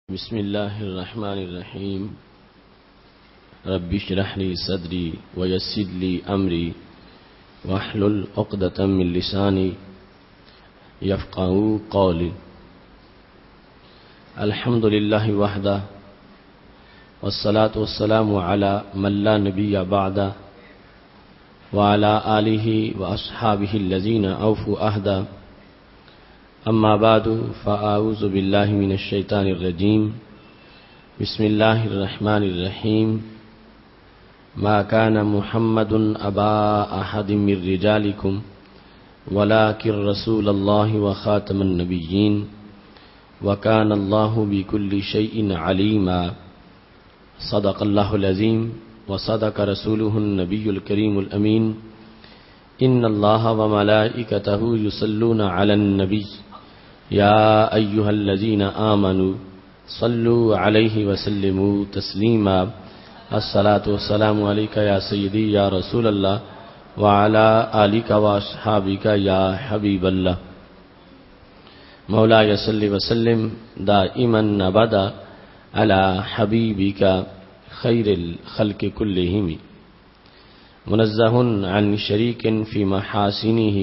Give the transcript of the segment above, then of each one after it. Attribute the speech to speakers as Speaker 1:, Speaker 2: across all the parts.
Speaker 1: بسم الله الرحمن الرحيم رب اشرح لي صدري ويسر لي أمري واحلل عقدة من لساني يفقهوا قولي. الحمد لله وحده والصلاة والسلام على من لا نبي بعده وعلى آله وأصحابه الذين أوفوا عهدا. أما بعد فأعوذ بالله من الشيطان الرجيم. بسم الله الرحمن الرحيم. ما كان محمد أبا أحد من رجالكم ولكن رسول الله وخاتم النبيين وكان الله بكل شيء عليما. صدق الله العظيم وصدق رسوله النبي الكريم الأمين. إن الله وملائكته يصلون على النبي يا أيها الذين آمنوا صلوا عليه وسلموا تسليما. الصلاة والسلام عليك يا سيدي يا رسول الله وعلى آلك وأصحابك يا حبيب الله. مولاي صل وسلم دائما أبدا على حبيبك خير الخلق كلهم منزه عن شريك في محاسنه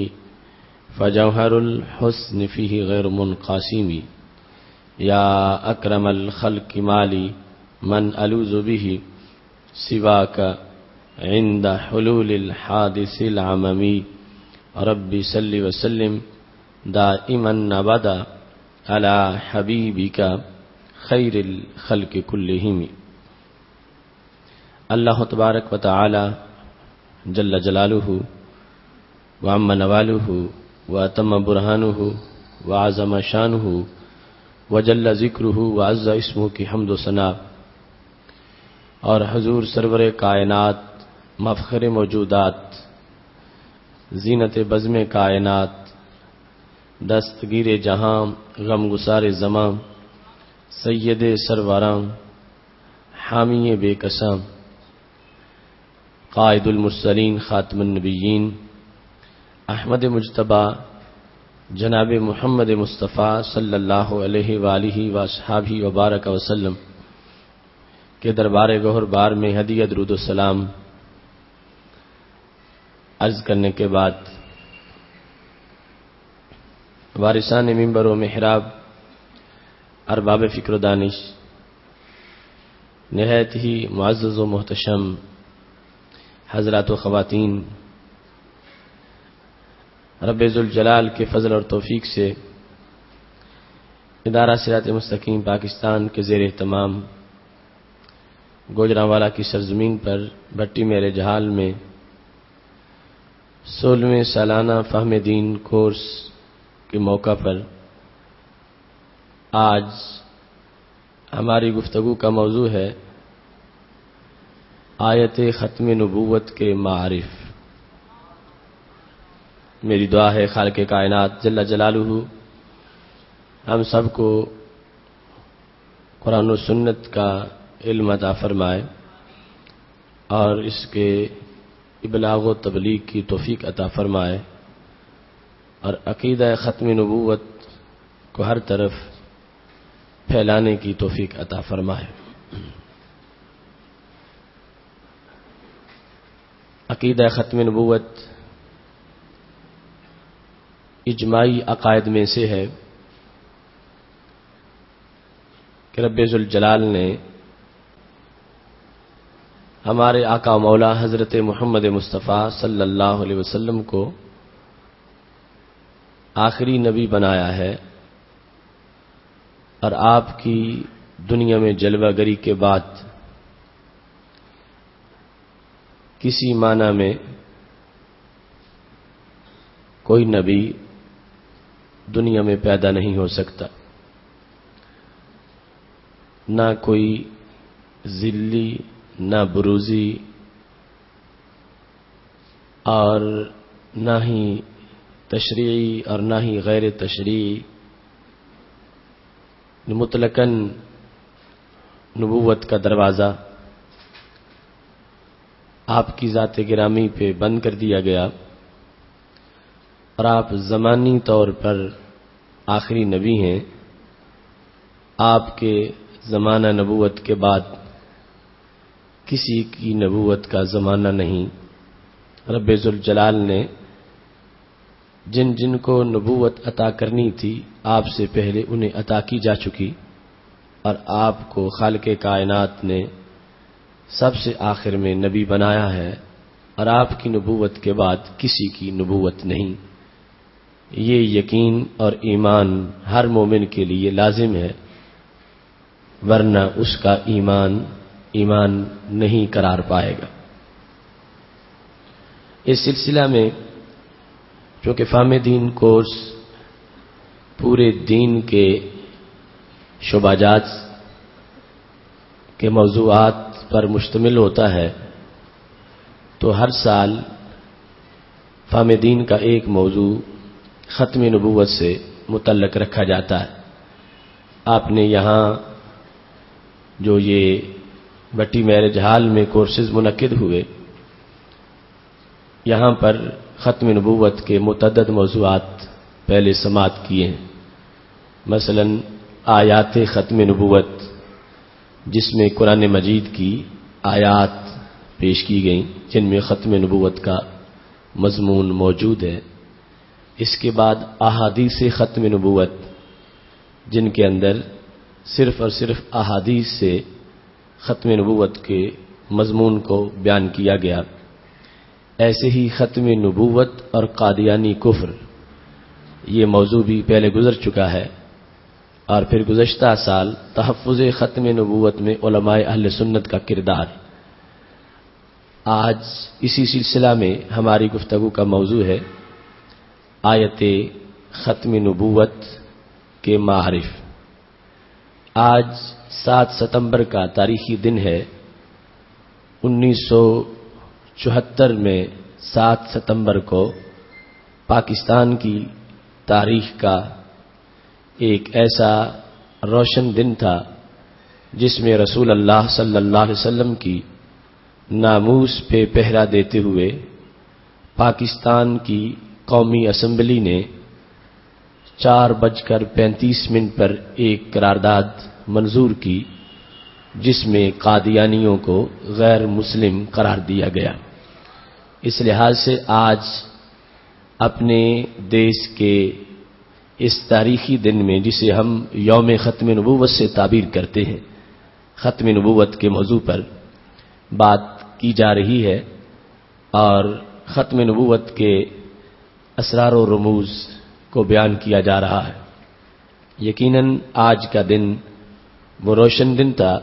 Speaker 1: فجوهر الحسن فيه غير منقسم. يا أكرم الخلق مالي من ألوذ به سواك عند حلول الحادث العممي. رب صل وسلم دائما أبدا على حبيبك خير الخلق كلهم. اللہ تبارک و تعالی جل جلالہ وعم نوالہ واتم برہانہ وعظم شانہ وجل ذکرہ وعز اسمہ کی حمد و ثنا اور حضور سرور کائنات مفخر موجودات زینت بزم کائنات دستگیر جہاں غم گسار زماں سید سروران حامی بے قسم قائد المرسلین خاتم النبیین احمد مجتبی جناب محمد مصطفیٰ صلی اللہ علیہ وآلہ وصحابہ وبارک وسلم کے دربار گوہر بار میں ہدیہ درود السلام عرض کرنے کے بعد وارثان منبر و محراب ارباب فکر و دانش نہایت ہی معزز و محتشم حضرات و خواتین، رب ذوالجلال کے فضل اور توفیق سے ادارہ صراط مستقیم پاکستان کے زیر اہتمام گوجرانوالا کی سرزمین پر بھٹی میرے جہال میں 16ویں سالانہ فہم دین کورس کے موقع پر آج ہماری گفتگو کا موضوع ہے آیت ختم نبوت کے معارف. میری دعا ہے خالق کائنات جل جلالہ ہم سب کو قرآن و سنت کا علم عطا فرمائے اور اس کے ابلاغ و تبلیغ کی توفیق عطا فرمائے اور عقیدہ ختم نبوت کو ہر طرف پھیلانے کی توفیق عطا فرمائے. عقیدہ ختم نبوت اجماعی عقائد میں سے ہے کہ رب ذوالجلال نے ہمارے آقا مولا حضرت محمد مصطفیٰ صلی اللہ علیہ وسلم کو آخری نبی بنایا ہے اور آپ کی دنیا میں جلوہ گری کے بعد کسی معنی میں کوئی نبی دنیا میں پیدا نہیں ہو سکتا، نہ کوئی ذلی نہ بروزی اور نہ ہی تشریعی اور نہ ہی غیر تشریعی، مطلقاً نبوت کا دروازہ آپ کی ذات گرامی پہ بند کر دیا گیا اور آپ زمانی طور پر آخری نبی ہیں. آپ کے زمانہ نبوت کے بعد کسی کی نبوت کا زمانہ نہیں۔ رب ذوالجلال نے جن جن کو نبوت عطا کرنی تھی آپ سے پہلے انہیں عطا کی جا چکی، اور آپ کو خالق کائنات نے سب سے آخر میں نبی بنایا ہے، اور آپ کی نبوت کے بعد کسی کی نبوت نہیں۔ یہ یقین اور ایمان ہر مومن کے لیے لازم ہے، ورنہ اس کا ایمان نہیں قرار پائے گا۔ اس سلسلہ میں چونکہ فہم دین کورس پورے دین کے شعبہ جات کے موضوعات پر مشتمل ہوتا ہے، تو ہر سال فہم دین کا ایک موضوع ختم نبوت سے متعلق رکھا جاتا ہے۔ آپ نے یہاں جو یہ بٹی میرج ہال میں کورسز منعقد ہوئے، یہاں پر ختم نبوت کے متعدد موضوعات پہلے سماعت کیے ہیں۔ مثلا آیات ختم نبوت، جس میں قرآن مجید کی آیات پیش کی گئیں جن میں ختم نبوت کا مضمون موجود ہے۔ اس کے بعد احادیث ختم نبوت، جن کے اندر صرف اور صرف احادیث سے ختم نبوت کے مضمون کو بیان کیا گیا۔ ایسے ہی ختم نبوت اور قادیانی کفر، یہ موضوع بھی پہلے گزر چکا ہے، اور پھر گزشتہ سال تحفظ ختم نبوت میں علماء اہل سنت کا کردار۔ آج اسی سلسلہ میں ہماری گفتگو کا موضوع ہے آیت ختم نبوت کے معارف۔ آج 7 ستمبر کا تاریخی دن ہے۔ 1974 میں 7 ستمبر کو پاکستان کی تاریخ کا ایک ایسا روشن دن تھا جس میں رسول اللہ صلی اللہ علیہ وسلم کی ناموس پہ پہرا دیتے ہوئے پاکستان کی قومی اسمبلی نے 4:35 پر ایک قرارداد منظور کی، جس میں قادیانیوں کو غیر مسلم قرار دیا گیا۔ اس لحاظ سے آج اپنے دیش کے اس تاریخی دن میں، جسے ہم یوم ختم نبوت سے تعبیر کرتے ہیں، ختم نبوت کے موضوع پر بات کی جا رہی ہے، اور ختم نبوت کے اسرار و رموز کو بیان کیا جا رہا ہے۔ یقیناً آج کا دن وہ روشن دن تھا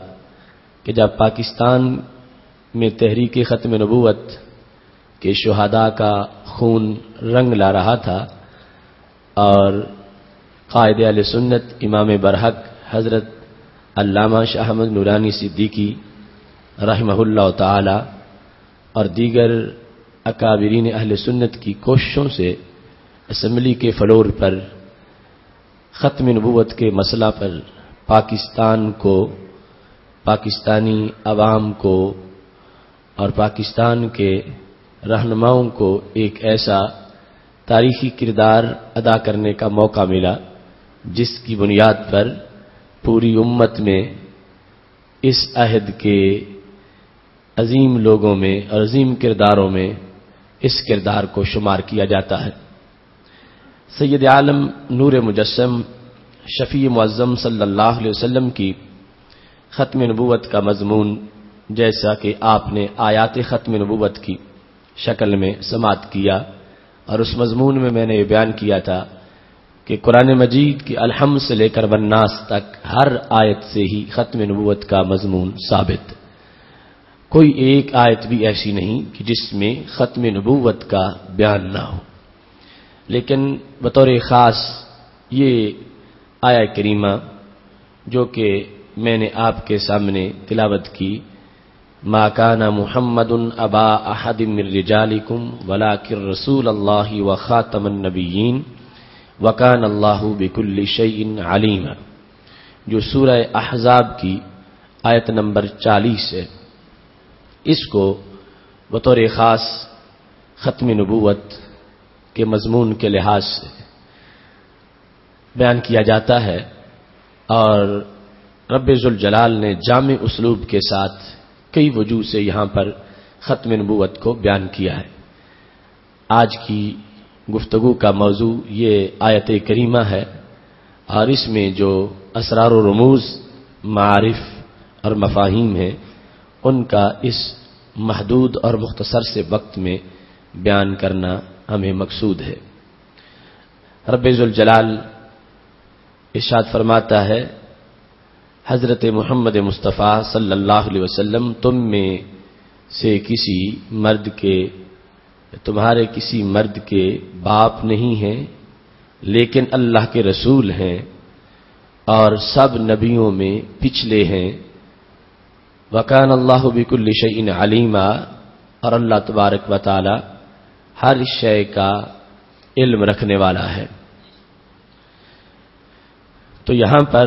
Speaker 1: کہ جب پاکستان میں تحریک ختم نبوت کے شہداء کا خون رنگ لا رہا تھا، اور قائد اہل سنت امام برحق حضرت علامہ شاہ احمد نورانی صدیقی رحمہ اللہ تعالی اور دیگر اکابرین اہل سنت کی کوششوں سے اسمبلی کے فلور پر ختم نبوت کے مسئلہ پر پاکستان کو، پاکستانی عوام کو اور پاکستان کے رہنماؤں کو ایک ایسا تاریخی کردار ادا کرنے کا موقع ملا جس کی بنیاد پر پوری امت میں اس عہد کے عظیم لوگوں میں اور عظیم کرداروں میں اس کردار کو شمار کیا جاتا ہے۔ سید عالم نور مجسم شفیع معظم صلی اللہ علیہ وسلم کی ختم نبوت کا مضمون، جیسا کہ آپ نے آیات ختم نبوت کی شکل میں سماعت کیا، اور اس مضمون میں میں نے یہ بیان کیا تھا کہ قرآن مجید کی الحمد سے لے کر والناس تک ہر آیت سے ہی ختم نبوت کا مضمون ثابت۔ کوئی ایک آیت بھی ایسی نہیں کہ جس میں ختم نبوت کا بیان نہ ہو، لیکن بطور خاص یہ آیہ کریمہ جو کہ میں نے آپ کے سامنے تلاوت کی، ما کان محمد ابا احد من رجالکم ولکن رسول اللہ وخاتم النبیین وکان اللہ بکل شیء علیما، جو سورہ احزاب کی آیت نمبر 40 ہے، اس کو بطور خاص ختم نبوت کے مضمون کے لحاظ سے بیان کیا جاتا ہے، اور رب ذوالجلال نے جامع اسلوب کے ساتھ کئی وجوہ سے یہاں پر ختم نبوت کو بیان کیا ہے۔ آج کی گفتگو کا موضوع یہ آیت کریمہ ہے، اور اس میں جو اسرار و رموز، معارف اور مفاہیم ہیں، ان کا اس محدود اور مختصر سے وقت میں بیان کرنا ہمیں مقصود ہے۔ رب ذوالجلال ارشاد فرماتا ہے، حضرت محمد مصطفیٰ صلی اللہ علیہ وسلم تم میں سے تمہارے کسی مرد کے باپ نہیں ہیں، لیکن اللہ کے رسول ہیں اور سب نبیوں میں پچھلے ہیں۔ وَكَانَ اللَّهُ بِكُلِّ شَيْءٍ عَلِيمًا، اور اللہ تبارک و تعالی ہر شے کا علم رکھنے والا ہے۔ تو یہاں پر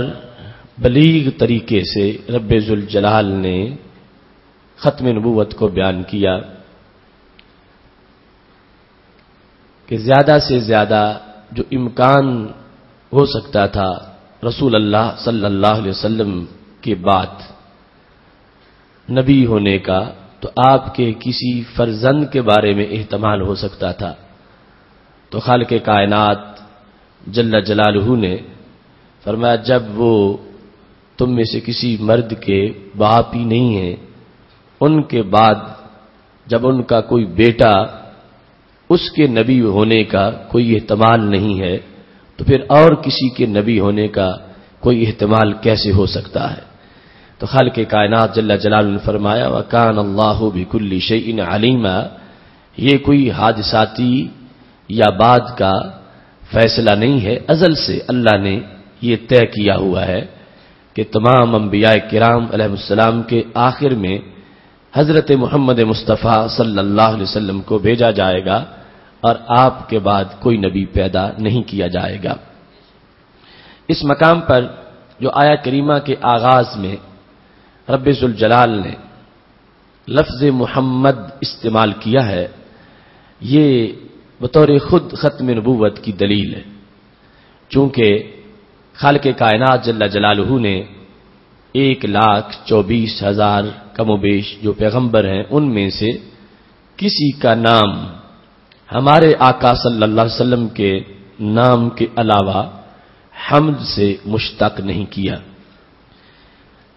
Speaker 1: بلیغ طریقے سے رب ذوالجلال نے ختم نبوت کو بیان کیا کہ زیادہ سے زیادہ جو امکان ہو سکتا تھا رسول اللہ صلی اللہ علیہ وسلم کے بعد نبی ہونے کا، تو آپ کے کسی فرزند کے بارے میں احتمال ہو سکتا تھا۔ تو خالق کائنات جل جلالہ نے فرمایا، جب وہ تم میں سے کسی مرد کے باپ ہی نہیں ہیں، ان کے بعد جب ان کا کوئی بیٹا اس کے نبی ہونے کا کوئی احتمال نہیں ہے، تو پھر اور کسی کے نبی ہونے کا کوئی احتمال کیسے ہو سکتا ہے؟ تو خالق کائنات جل جلالہ نے فرمایا، وَكَانَ اللَّهُ بِكُلِّ شَيْءٍ عَلِيمًا، یہ کوئی حادثاتی یا بعد کا فیصلہ نہیں ہے، ازل سے اللہ نے یہ طے کیا ہوا ہے کہ تمام انبیاء کرام علیہ السلام کے آخر میں حضرت محمد مصطفیٰ صلی اللہ علیہ وسلم کو بھیجا جائے گا، اور آپ کے بعد کوئی نبی پیدا نہیں کیا جائے گا۔ اس مقام پر جو آیہ کریمہ کے آغاز میں رب ذوالجلال نے لفظ محمد استعمال کیا ہے، یہ بطور خود ختم نبوت کی دلیل ہے، چونکہ خالق کائنات جل جلالہ نے 1,24,000 کم و بیش جو پیغمبر ہیں، ان میں سے کسی کا نام ہمارے آقا صلی اللہ علیہ وسلم کے نام کے علاوہ حمد سے مشتق نہیں کیا۔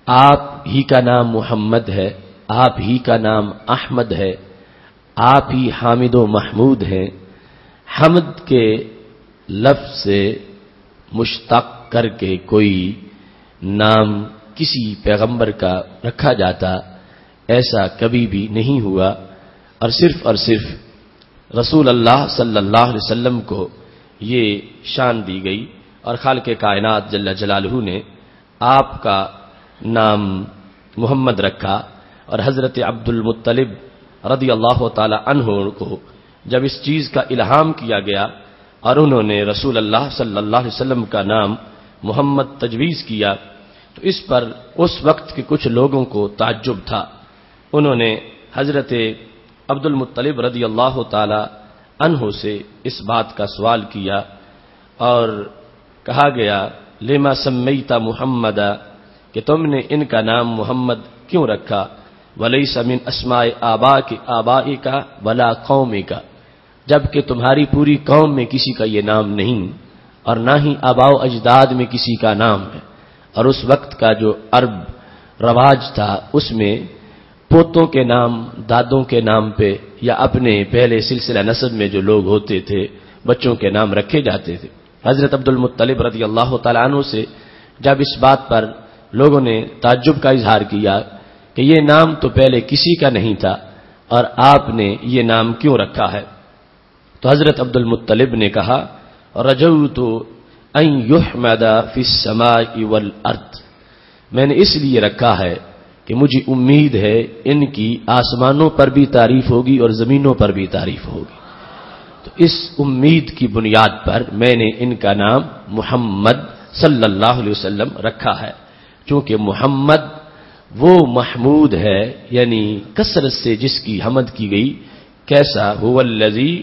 Speaker 1: آپ ہی کا نام محمد ہے، آپ ہی کا نام احمد ہے، آپ ہی حامد و محمود ہیں۔ حمد کے لفظ سے مشتق کر کے کوئی نام کسی پیغمبر کا رکھا جاتا، ایسا کبھی بھی نہیں ہوا، اور صرف رسول اللہ صلی اللہ علیہ وسلم کو یہ شان دی گئی، اور خالق کائنات جل جلالہ نے آپ کا نام محمد رکھا۔ اور حضرت عبد المطلب رضی اللہ تعالی عنہ کو جب اس چیز کا الہام کیا گیا اور انہوں نے رسول اللہ صلی اللہ علیہ وسلم کا نام محمد تجویز کیا، تو اس پر اس وقت کے کچھ لوگوں کو تعجب تھا۔ انہوں نے حضرت عبد المطلب رضی اللہ تعالی عنہ سے اس بات کا سوال کیا، اور کہا گیا، لما سمیت محمد، کہ تم نے ان کا نام محمد کیوں رکھا؟ ولیس من اسماء آبائک ولا قومک، جبکہ تمہاری پوری قوم میں کسی کا یہ نام نہیں، اور نہ ہی آباء و اجداد میں کسی کا نام ہے۔ اور اس وقت کا جو عرب رواج تھا، اس میں پوتوں کے نام دادوں کے نام پہ یا اپنے پہلے سلسلہ نسب میں جو لوگ ہوتے تھے بچوں کے نام رکھے جاتے تھے۔ حضرت عبد المطلب رضی اللہ تعالیٰ عنہ سے جب اس بات پر لوگوں نے تعجب کا اظہار کیا کہ یہ نام تو پہلے کسی کا نہیں تھا اور آپ نے یہ نام کیوں رکھا ہے، تو حضرت عبد المطلب نے کہا، رجوت ان یحمد فی السماء والارض، میں نے اس لیے رکھا ہے کہ مجھے امید ہے ان کی آسمانوں پر بھی تعریف ہوگی اور زمینوں پر بھی تعریف ہوگی۔ تو اس امید کی بنیاد پر میں نے ان کا نام محمد صلی اللہ علیہ وسلم رکھا ہے، چونکہ محمد وہ محمود ہے، یعنی کثرت سے جس کی حمد کی گئی۔ کیسا؟ هو الذی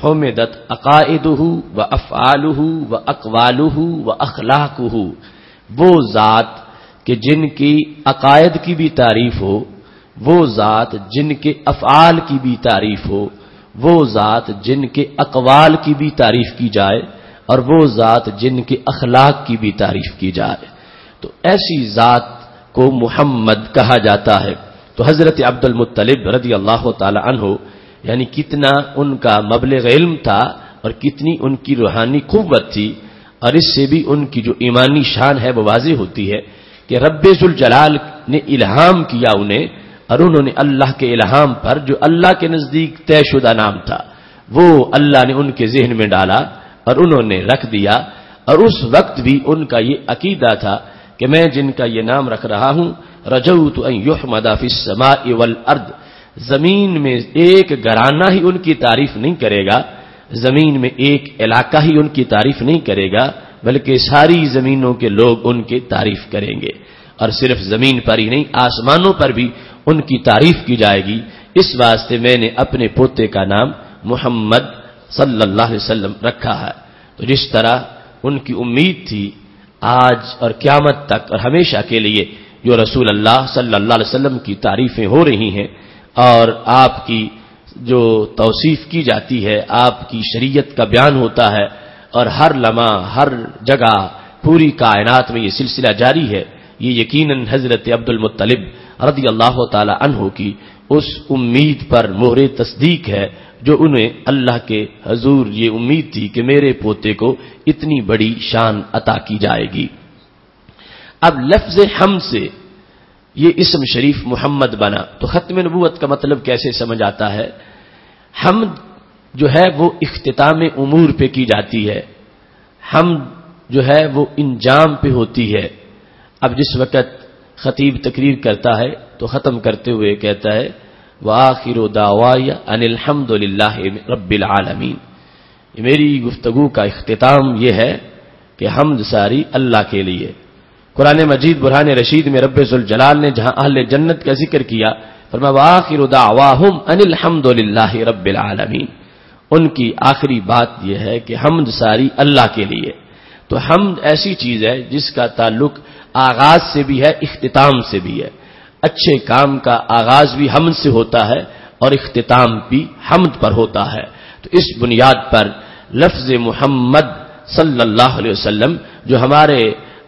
Speaker 1: حمدت عقائدہ وافعالہ واقوالہ واخلاقہ، وہ ذات کہ جن کی عقائد کی بھی تعریف ہو، وہ ذات جن کے افعال کی بھی تعریف ہو، وہ ذات جن کے اقوال کی بھی تعریف کی جائے، اور وہ ذات جن کے اخلاق کی بھی تعریف کی جائے، تو ایسی ذات کو محمد کہا جاتا ہے۔ تو حضرت عبد المطلب رضی اللہ تعالی عنہ یعنی کتنا ان کا مبلغ علم تھا اور کتنی ان کی روحانی قوت تھی، اور اس سے بھی ان کی جو ایمانی شان ہے وہ واضح ہوتی ہے کہ رب ذوالجلال نے الہام کیا انہیں، اور انہوں نے اللہ کے الہام پر جو اللہ کے نزدیک طے شدہ نام تھا وہ اللہ نے ان کے ذہن میں ڈالا اور انہوں نے رکھ دیا۔ اور اس وقت بھی ان کا یہ عقیدہ تھا کہ میں جن کا یہ نام رکھ رہا ہوں، رجوت ان یحمد فی السماء والارض، زمین میں ایک گھرانہ ہی ان کی تعریف نہیں کرے گا، زمین میں ایک علاقہ ہی ان کی تعریف نہیں کرے گا، بلکہ ساری زمینوں کے لوگ ان کی تعریف کریں گے، اور صرف زمین پر ہی نہیں آسمانوں پر بھی ان کی تعریف کی جائے گی۔ اس واسطے میں نے اپنے پوتے کا نام محمد صلی اللہ علیہ وسلم رکھا ہے۔ تو جس طرح ان کی امید تھی آج اور قیامت تک اور ہمیشہ کے لیے جو رسول اللہ صلی اللہ علیہ وسلم کی تعریفیں ہو رہی ہیں اور آپ کی جو توصیف کی جاتی ہے، آپ کی شریعت کا بیان ہوتا ہے، اور ہر لمحہ ہر جگہ پوری کائنات میں یہ سلسلہ جاری ہے، یہ یقیناً حضرت عبد المطلب رضی اللہ تعالی عنہ کی اس امید پر مہر تصدیق ہے جو انہیں اللہ کے حضور یہ امید تھی کہ میرے پوتے کو اتنی بڑی شان عطا کی جائے گی۔ اب لفظ حمد سے یہ اسم شریف محمد بنا تو ختم نبوت کا مطلب کیسے سمجھ آتا ہے؟ حمد جو ہے وہ اختتام امور پہ کی جاتی ہے، حمد جو ہے وہ انجام پہ ہوتی ہے۔ اب جس وقت خطیب تقریر کرتا ہے تو ختم کرتے ہوئے کہتا ہے وآخر دعوایا ان الحمد للہ رب العالمین، میری گفتگو کا اختتام یہ ہے کہ حمد ساری اللہ کے لیے۔ قرآن مجید برہان رشید میں رب ذوالجلال نے جہاں اہل جنت کا ذکر کیا فرمایا وآخر دعواہم ان الحمد للہ رب العالمین، ان کی آخری بات یہ ہے کہ حمد ساری اللہ کے لیے۔ تو حمد ایسی چیز ہے جس کا تعلق آغاز سے بھی ہے، اختتام سے بھی ہے۔ اچھے کام کا آغاز بھی حمد سے ہوتا ہے اور اختتام بھی حمد پر ہوتا ہے۔ تو اس بنیاد پر لفظ محمد صلی اللہ علیہ وسلم جو ہمارے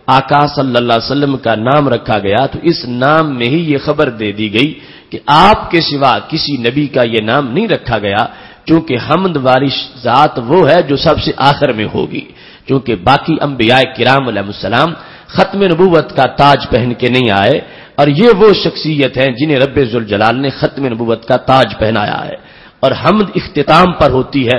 Speaker 1: آقا صلی اللہ علیہ وسلم کا نام رکھا گیا، تو اس نام میں ہی یہ خبر دے دی گئی کہ آپ کے سوا کسی نبی کا یہ نام نہیں رکھا گیا، چونکہ حمد والی ذات وہ ہے جو سب سے آخر میں ہوگی، چونکہ باقی انبیاء کرام علیہ السلام ختم نبوت کا تاج پہن کے نہیں آئے، اور یہ وہ شخصیت ہیں جنہیں رب ذوالجلال نے ختم نبوت کا تاج پہنایا ہے۔ اور حمد اختتام پر ہوتی ہے،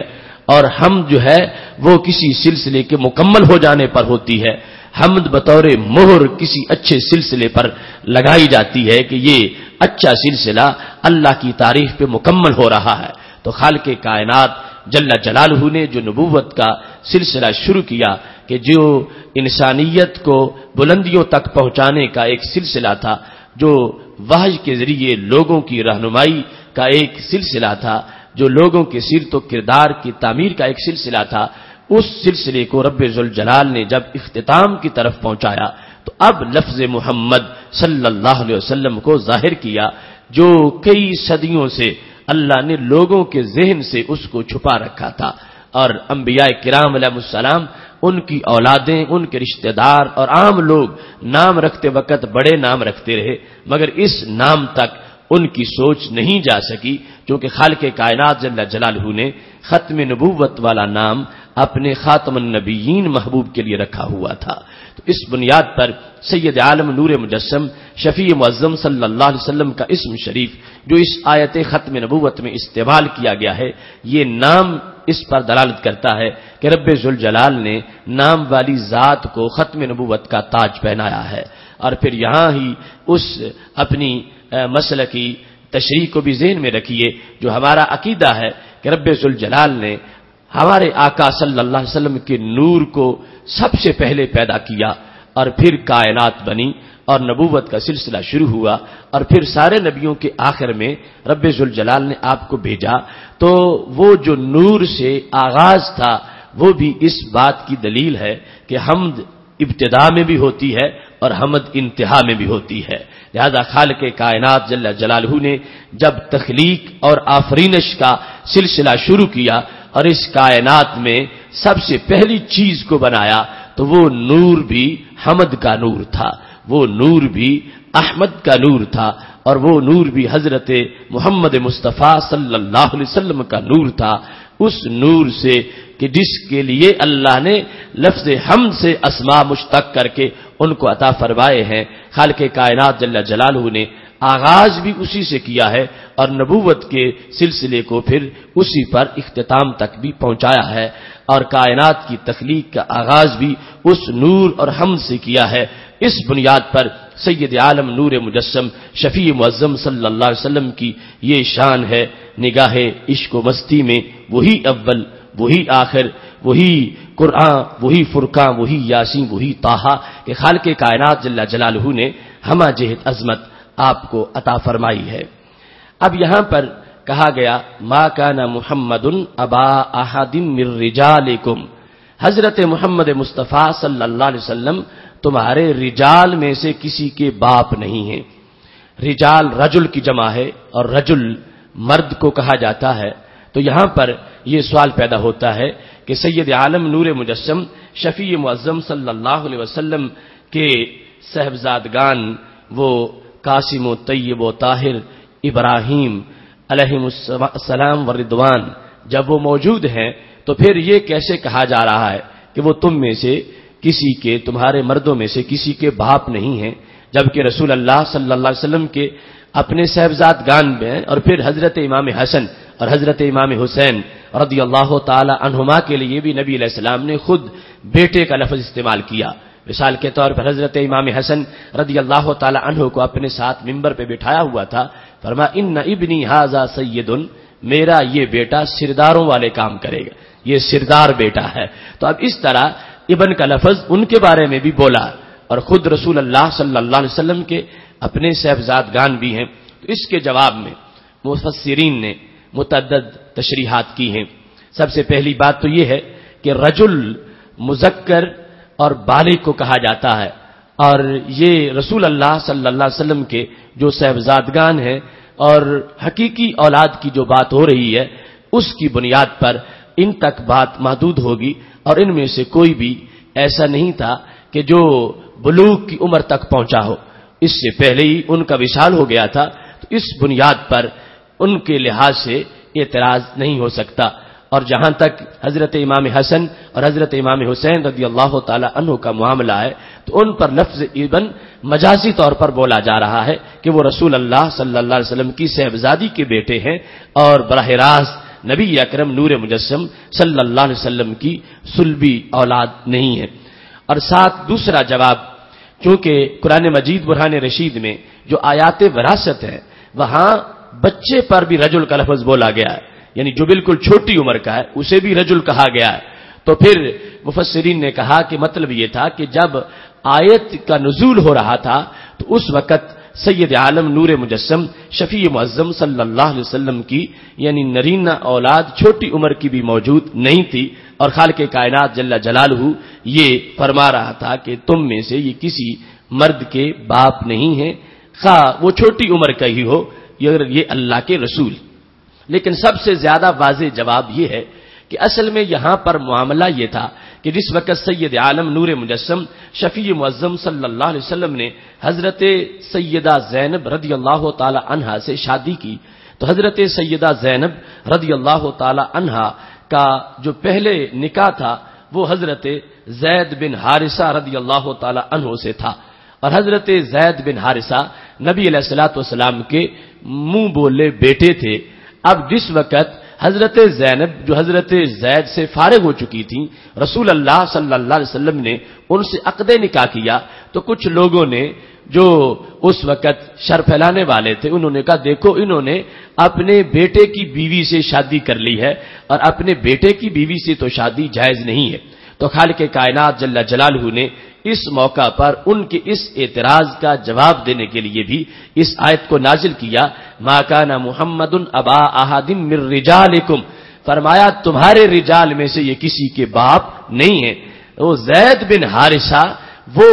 Speaker 1: اور حمد جو ہے وہ کسی سلسلے کے مکمل ہو جانے پر ہوتی ہے۔ حمد بطور مہر کسی اچھے سلسلے پر لگائی جاتی ہے کہ یہ اچھا سلسلہ اللہ کی تعریف پہ مکمل ہو رہا ہے۔ تو خالق کائنات جل جلالہ نے جو نبوت کا سلسلہ شروع کیا کہ جو انسانیت کو بلندیوں تک پہنچانے کا ایک سلسلہ تھا، جو وحی کے ذریعے لوگوں کی رہنمائی کا ایک سلسلہ تھا، جو لوگوں کے سیرت و کردار کی تعمیر کا ایک سلسلہ تھا، اس سلسلے کو رب ذوالجلال نے جب اختتام کی طرف پہنچایا تو اب لفظ محمد صلی اللہ علیہ وسلم کو ظاہر کیا، جو کئی صدیوں سے اللہ نے لوگوں کے ذہن سے اس کو چھپا رکھا تھا۔ اور انبیاء کرام علیہ السلام، ان کی اولادیں، ان کے رشتہ دار اور عام لوگ نام رکھتے وقت بڑے نام رکھتے رہے، مگر اس نام تک ان کی سوچ نہیں جا سکی، کیونکہ خالق کائنات جل جلالہ نے ختم نبوت والا نام اپنے خاتم النبیین محبوب کے لیے رکھا ہوا تھا۔ تو اس بنیاد پر سید عالم نور مجسم شفیع معظم صلی اللہ علیہ وسلم کا اسم شریف جو اس آیت ختم نبوت میں استعمال کیا گیا ہے، یہ نام اس پر دلالت کرتا ہے کہ رب ذوالجلال نے نام والی ذات کو ختم نبوت کا تاج پہنایا ہے۔ اور پھر یہاں ہی اس اپنی مسئلہ کی تشریح کو بھی ذہن میں رکھیے، جو ہمارا عقیدہ ہے کہ رب ذوالجلال نے ہمارے آقا صلی اللہ علیہ وسلم کے نور کو سب سے پہلے پیدا کیا، اور پھر کائنات بنی اور نبوت کا سلسلہ شروع ہوا، اور پھر سارے نبیوں کے آخر میں رب ذوالجلال نے آپ کو بھیجا۔ تو وہ جو نور سے آغاز تھا وہ بھی اس بات کی دلیل ہے کہ حمد ابتدا میں بھی ہوتی ہے اور حمد انتہا میں بھی ہوتی ہے۔ لہذا خالق کائنات جل جلالہ نے جب تخلیق اور آفرینش کا سلسلہ شروع کیا اور اس کائنات میں سب سے پہلی چیز کو بنایا تو وہ نور بھی حمد کا نور تھا، وہ نور بھی احمد کا نور تھا، اور وہ نور بھی حضرت محمد مصطفیٰ صلی اللہ علیہ وسلم کا نور تھا۔ اس نور سے کہ جس کے لیے اللہ نے لفظ حمد سے اسماء مشتق کر کے ان کو عطا فرمائے ہیں، خالق کائنات جل جلالہ نے آغاز بھی اسی سے کیا ہے اور نبوت کے سلسلے کو پھر اسی پر اختتام تک بھی پہنچایا ہے، اور کائنات کی تخلیق کا آغاز بھی اس نور اور حمد سے کیا ہے۔ اس بنیاد پر سید عالم نور مجسم شفیع معظم صلی اللہ علیہ وسلم کی یہ شان ہے، نگاہ عشق و مستی میں وہی اول، وہی آخر، وہی قرآن، وہی فرقان، وہی یاسین، وہی طٰہٰ کہ خالق کائنات جل جلالہ نے ہمہ جہت عظمت آپ کو عطا فرمائی ہے۔ اب یہاں پر کہا گیا ما کان محمد ابا احد من رجالکم، حضرت محمد مصطفیٰ صلی اللہ علیہ وسلم تمہارے رجال میں سے کسی کے باپ نہیں ہیں۔ رجال رجل کی جمع ہے اور رجل مرد کو کہا جاتا ہے، تو یہاں پر یہ سوال پیدا ہوتا ہے کہ سید عالم نور مجسم شفیع معظم صلی اللہ علیہ وسلم کے صاحبزادگان وہ قاسم و طیب و طاہر ابراہیم علیہم السلام و رضوان جب وہ موجود ہیں تو پھر یہ کیسے کہا جا رہا ہے کہ وہ تم میں سے کسی کے، تمہارے مردوں میں سے کسی کے باپ نہیں ہیں، جبکہ رسول اللہ صلی اللہ علیہ وسلم کے اپنے صاحبزادگان میں اور پھر حضرت امام حسن اور حضرت امام حسین رضی اللہ تعالی عنہما کے لیے بھی نبی علیہ السلام نے خود بیٹے کا لفظ استعمال کیا۔ مثال کے طور پر حضرت امام حسن رضی اللہ تعالی عنہ کو اپنے ساتھ ممبر پہ بٹھایا ہوا تھا، فرمایا ان ابنی ھذا سید، میرا یہ بیٹا سرداروں والے کام کرے گا، یہ سردار بیٹا ہے۔ تو اب اس طرح ابن کا لفظ ان کے بارے میں بھی بولا، اور خود رسول اللہ صلی اللہ علیہ وسلم کے اپنے صاحبزادگان بھی ہیں۔ تو اس کے جواب میں مفسرین نے متعدد تشریحات کی ہیں۔ سب سے پہلی بات تو یہ ہے کہ رجل مذکر اور بالغ کو کہا جاتا ہے، اور یہ رسول اللہ صلی اللہ علیہ وسلم کے جو صاحبزادگان ہیں اور حقیقی اولاد کی جو بات ہو رہی ہے اس کی بنیاد پر ان تک بات محدود ہوگی، اور ان میں سے کوئی بھی ایسا نہیں تھا کہ جو بلوغ کی عمر تک پہنچا ہو، اس سے پہلے ہی ان کا وصال ہو گیا تھا، تو اس بنیاد پر ان کے لحاظ سے اعتراض نہیں ہو سکتا۔ اور جہاں تک حضرت امام حسن اور حضرت امام حسین رضی اللہ تعالی عنہ کا معاملہ ہے تو ان پر لفظ ابن مجازی طور پر بولا جا رہا ہے کہ وہ رسول اللہ صلی اللہ علیہ وسلم کی صاحبزادی کے بیٹے ہیں اور براہ راست نبی اکرم نور مجسم صلی اللہ علیہ وسلم کی صلبی اولاد نہیں ہے۔ اور ساتھ دوسرا جواب، چونکہ قرآن مجید برہان رشید میں جو آیات وراثت ہیں وہاں بچے پر بھی رجل کا لفظ بولا گیا ہے، یعنی جو بالکل چھوٹی عمر کا ہے اسے بھی رجل کہا گیا ہے۔ تو پھر مفسرین نے کہا کہ مطلب یہ تھا کہ جب آیت کا نزول ہو رہا تھا تو اس وقت سید عالم نور مجسم شفیع معظم صلی اللہ علیہ وسلم کی یعنی نرینہ اولاد چھوٹی عمر کی بھی موجود نہیں تھی، اور خالق کائنات جل جلالہ یہ فرما رہا تھا کہ تم میں سے یہ کسی مرد کے باپ نہیں ہیں، خواہ وہ چھوٹی عمر کا ہی ہو، یہ اللہ کے رسول۔ لیکن سب سے زیادہ واضح جواب یہ ہے کہ اصل میں یہاں پر معاملہ یہ تھا کہ جس وقت سید عالم نور مجسم شفیع معظم صلی اللہ علیہ وسلم نے حضرت سیدہ زینب رضی اللہ تعالی عنہا سے شادی کی تو حضرت سیدہ زینب رضی اللہ تعالی عنہا کا جو پہلے نکاح تھا وہ حضرت زید بن حارثہ رضی اللہ تعالی عنہ سے تھا، اور حضرت زید بن حارثہ نبی علیہ الصلوۃ والسلام کے منہ بولے بیٹے تھے۔ اب جس وقت حضرت زینب جو حضرت زید سے فارغ ہو چکی تھیں، رسول اللہ صلی اللہ علیہ وسلم نے ان سے عقد نکاح کیا تو کچھ لوگوں نے جو اس وقت شر پھیلانے والے تھے انہوں نے کہا دیکھو انہوں نے اپنے بیٹے کی بیوی سے شادی کر لی ہے اور اپنے بیٹے کی بیوی سے تو شادی جائز نہیں ہے۔ تو خالق کائنات جل جلالہ نے اس موقع پر ان کے اس اعتراض کا جواب دینے کے لیے بھی اس آیت کو نازل کیا، ما کان محمد ابا احد من رجالکم، فرمایا تمہارے رجال میں سے یہ کسی کے باپ نہیں ہے۔ وہ زید بن حارثہ وہ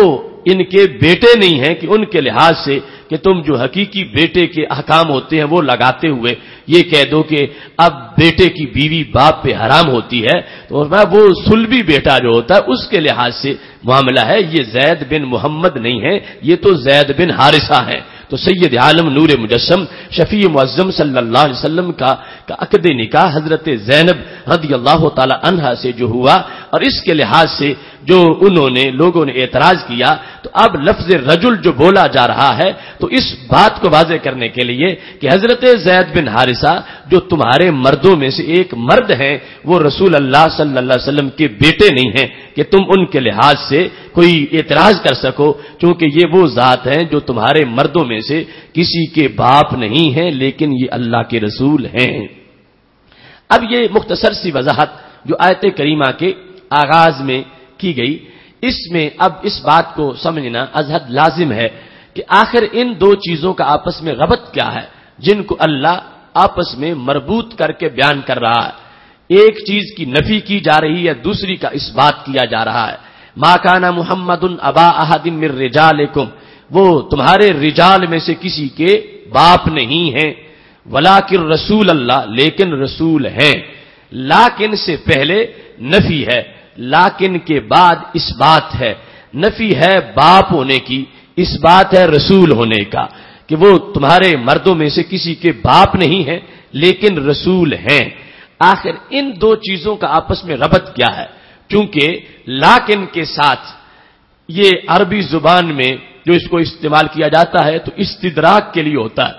Speaker 1: ان کے بیٹے نہیں ہیں کہ ان کے لحاظ سے کہ تم جو حقیقی بیٹے کے احکام ہوتے ہیں وہ لگاتے ہوئے یہ کہہ دو کہ اب بیٹے کی بیوی باپ پہ حرام ہوتی ہے، تو وہ صلبی بیٹا جو ہوتا ہے اس کے لحاظ سے معاملہ ہے. یہ زید بن محمد نہیں ہے، یہ تو زید بن حارثہ ہے. تو سید عالم نور مجسم شفیع معظم صلی اللہ علیہ وسلم کا عقد نکاح حضرت زینب رضی اللہ تعالی عنہا سے جو ہوا، اور اس کے لحاظ سے جو لوگوں نے اعتراض کیا، تو اب لفظ رجل جو بولا جا رہا ہے تو اس بات کو واضح کرنے کے لیے کہ حضرت زید بن حارثہ جو تمہارے مردوں میں سے ایک مرد ہیں، وہ رسول اللہ صلی اللہ علیہ وسلم کے بیٹے نہیں ہیں کہ تم ان کے لحاظ سے کوئی اعتراض کر سکو، چونکہ یہ وہ ذات ہیں جو تمہارے مردوں میں سے کسی کے باپ نہیں ہیں لیکن یہ اللہ کے رسول ہیں. اب یہ مختصر سی وضاحت جو آیت کریمہ کے آغاز میں کی گئی، اس میں اب اس بات کو سمجھنا ازحد لازم ہے کہ آخر ان دو چیزوں کا آپس میں ربط کیا ہے جن کو اللہ آپس میں مربوط کر کے بیان کر رہا ہے. ایک چیز کی نفی کی جا رہی ہے، دوسری کا اس بات کیا جا رہا ہے. ما کان محمد ابا احد من رجالکم، وہ تمہارے رجال میں سے کسی کے باپ نہیں ہیں، ولیکن رسول اللہ، لیکن رسول ہیں. لیکن سے پہلے نفی ہے، لیکن کے بعد اس بات ہے. نفی ہے باپ ہونے کی، اس بات ہے رسول ہونے کا کہ وہ تمہارے مردوں میں سے کسی کے باپ نہیں ہیں لیکن رسول ہیں. آخر ان دو چیزوں کا آپس میں ربط کیا ہے؟ چونکہ لیکن کے ساتھ یہ عربی زبان میں جو اس کو استعمال کیا جاتا ہے تو استدراک کے لیے ہوتا ہے.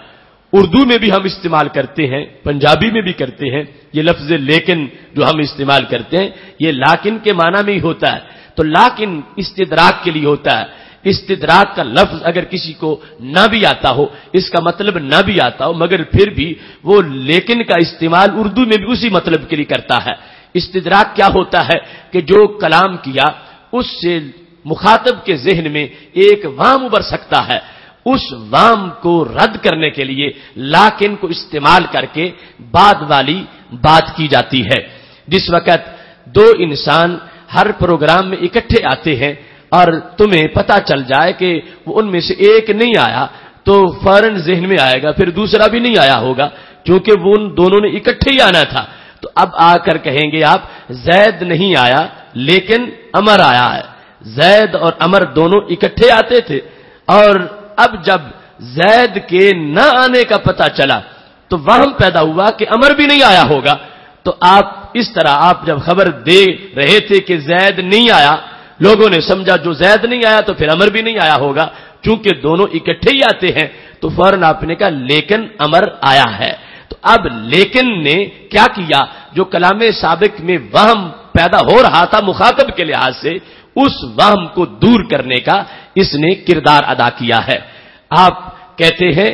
Speaker 1: اردو میں بھی ہم استعمال کرتے ہیں، پنجابی میں بھی کرتے ہیں. یہ لفظ لیکن جو ہم استعمال کرتے ہیں یہ لیکن کے معنی میں ہی ہوتا ہے. تو لیکن استدراک کے لیے ہوتا ہے. استدراک کا لفظ اگر کسی کو نہ بھی آتا ہو، اس کا مطلب نہ بھی آتا ہو، مگر پھر بھی وہ لیکن کا استعمال اردو میں بھی اسی مطلب کے لیے کرتا ہے. استدراک کیا ہوتا ہے کہ جو کلام کیا اس سے مخاطب کے ذہن میں ایک وام ابھر سکتا ہے، اس وام کو رد کرنے کے لیے لیکن کو استعمال کر کے بعد والی بات کی جاتی ہے. جس وقت دو انسان ہر پروگرام میں اکٹھے آتے ہیں اور تمہیں پتا چل جائے کہ وہ ان میں سے ایک نہیں آیا تو فوراً ذہن میں آئے گا پھر دوسرا بھی نہیں آیا ہوگا، کیونکہ وہ ان دونوں نے اکٹھے ہی آنا تھا. تو اب آ کر کہیں گے آپ زید نہیں آیا لیکن عمر آیا ہے. زید اور عمر دونوں اکٹھے آتے تھے، اور اب جب زید کے نہ آنے کا پتہ چلا تو وہم پیدا ہوا کہ عمر بھی نہیں آیا ہوگا. تو آپ اس طرح آپ جب خبر دے رہے تھے کہ زید نہیں آیا، لوگوں نے سمجھا جو زید نہیں آیا تو پھر عمر بھی نہیں آیا ہوگا. چونکہ دونوں اکٹھے ہی آتے ہیں تو فوراً آپ نے کہا لیکن عمر آیا ہے. تو اب لیکن نے کیا کیا؟ جو کلام سابق میں وہم پیدا ہو رہا تھا مخاطب کے لحاظ سے، اس وہم کو دور کرنے کا اس نے کردار ادا کیا ہے. آپ کہتے ہیں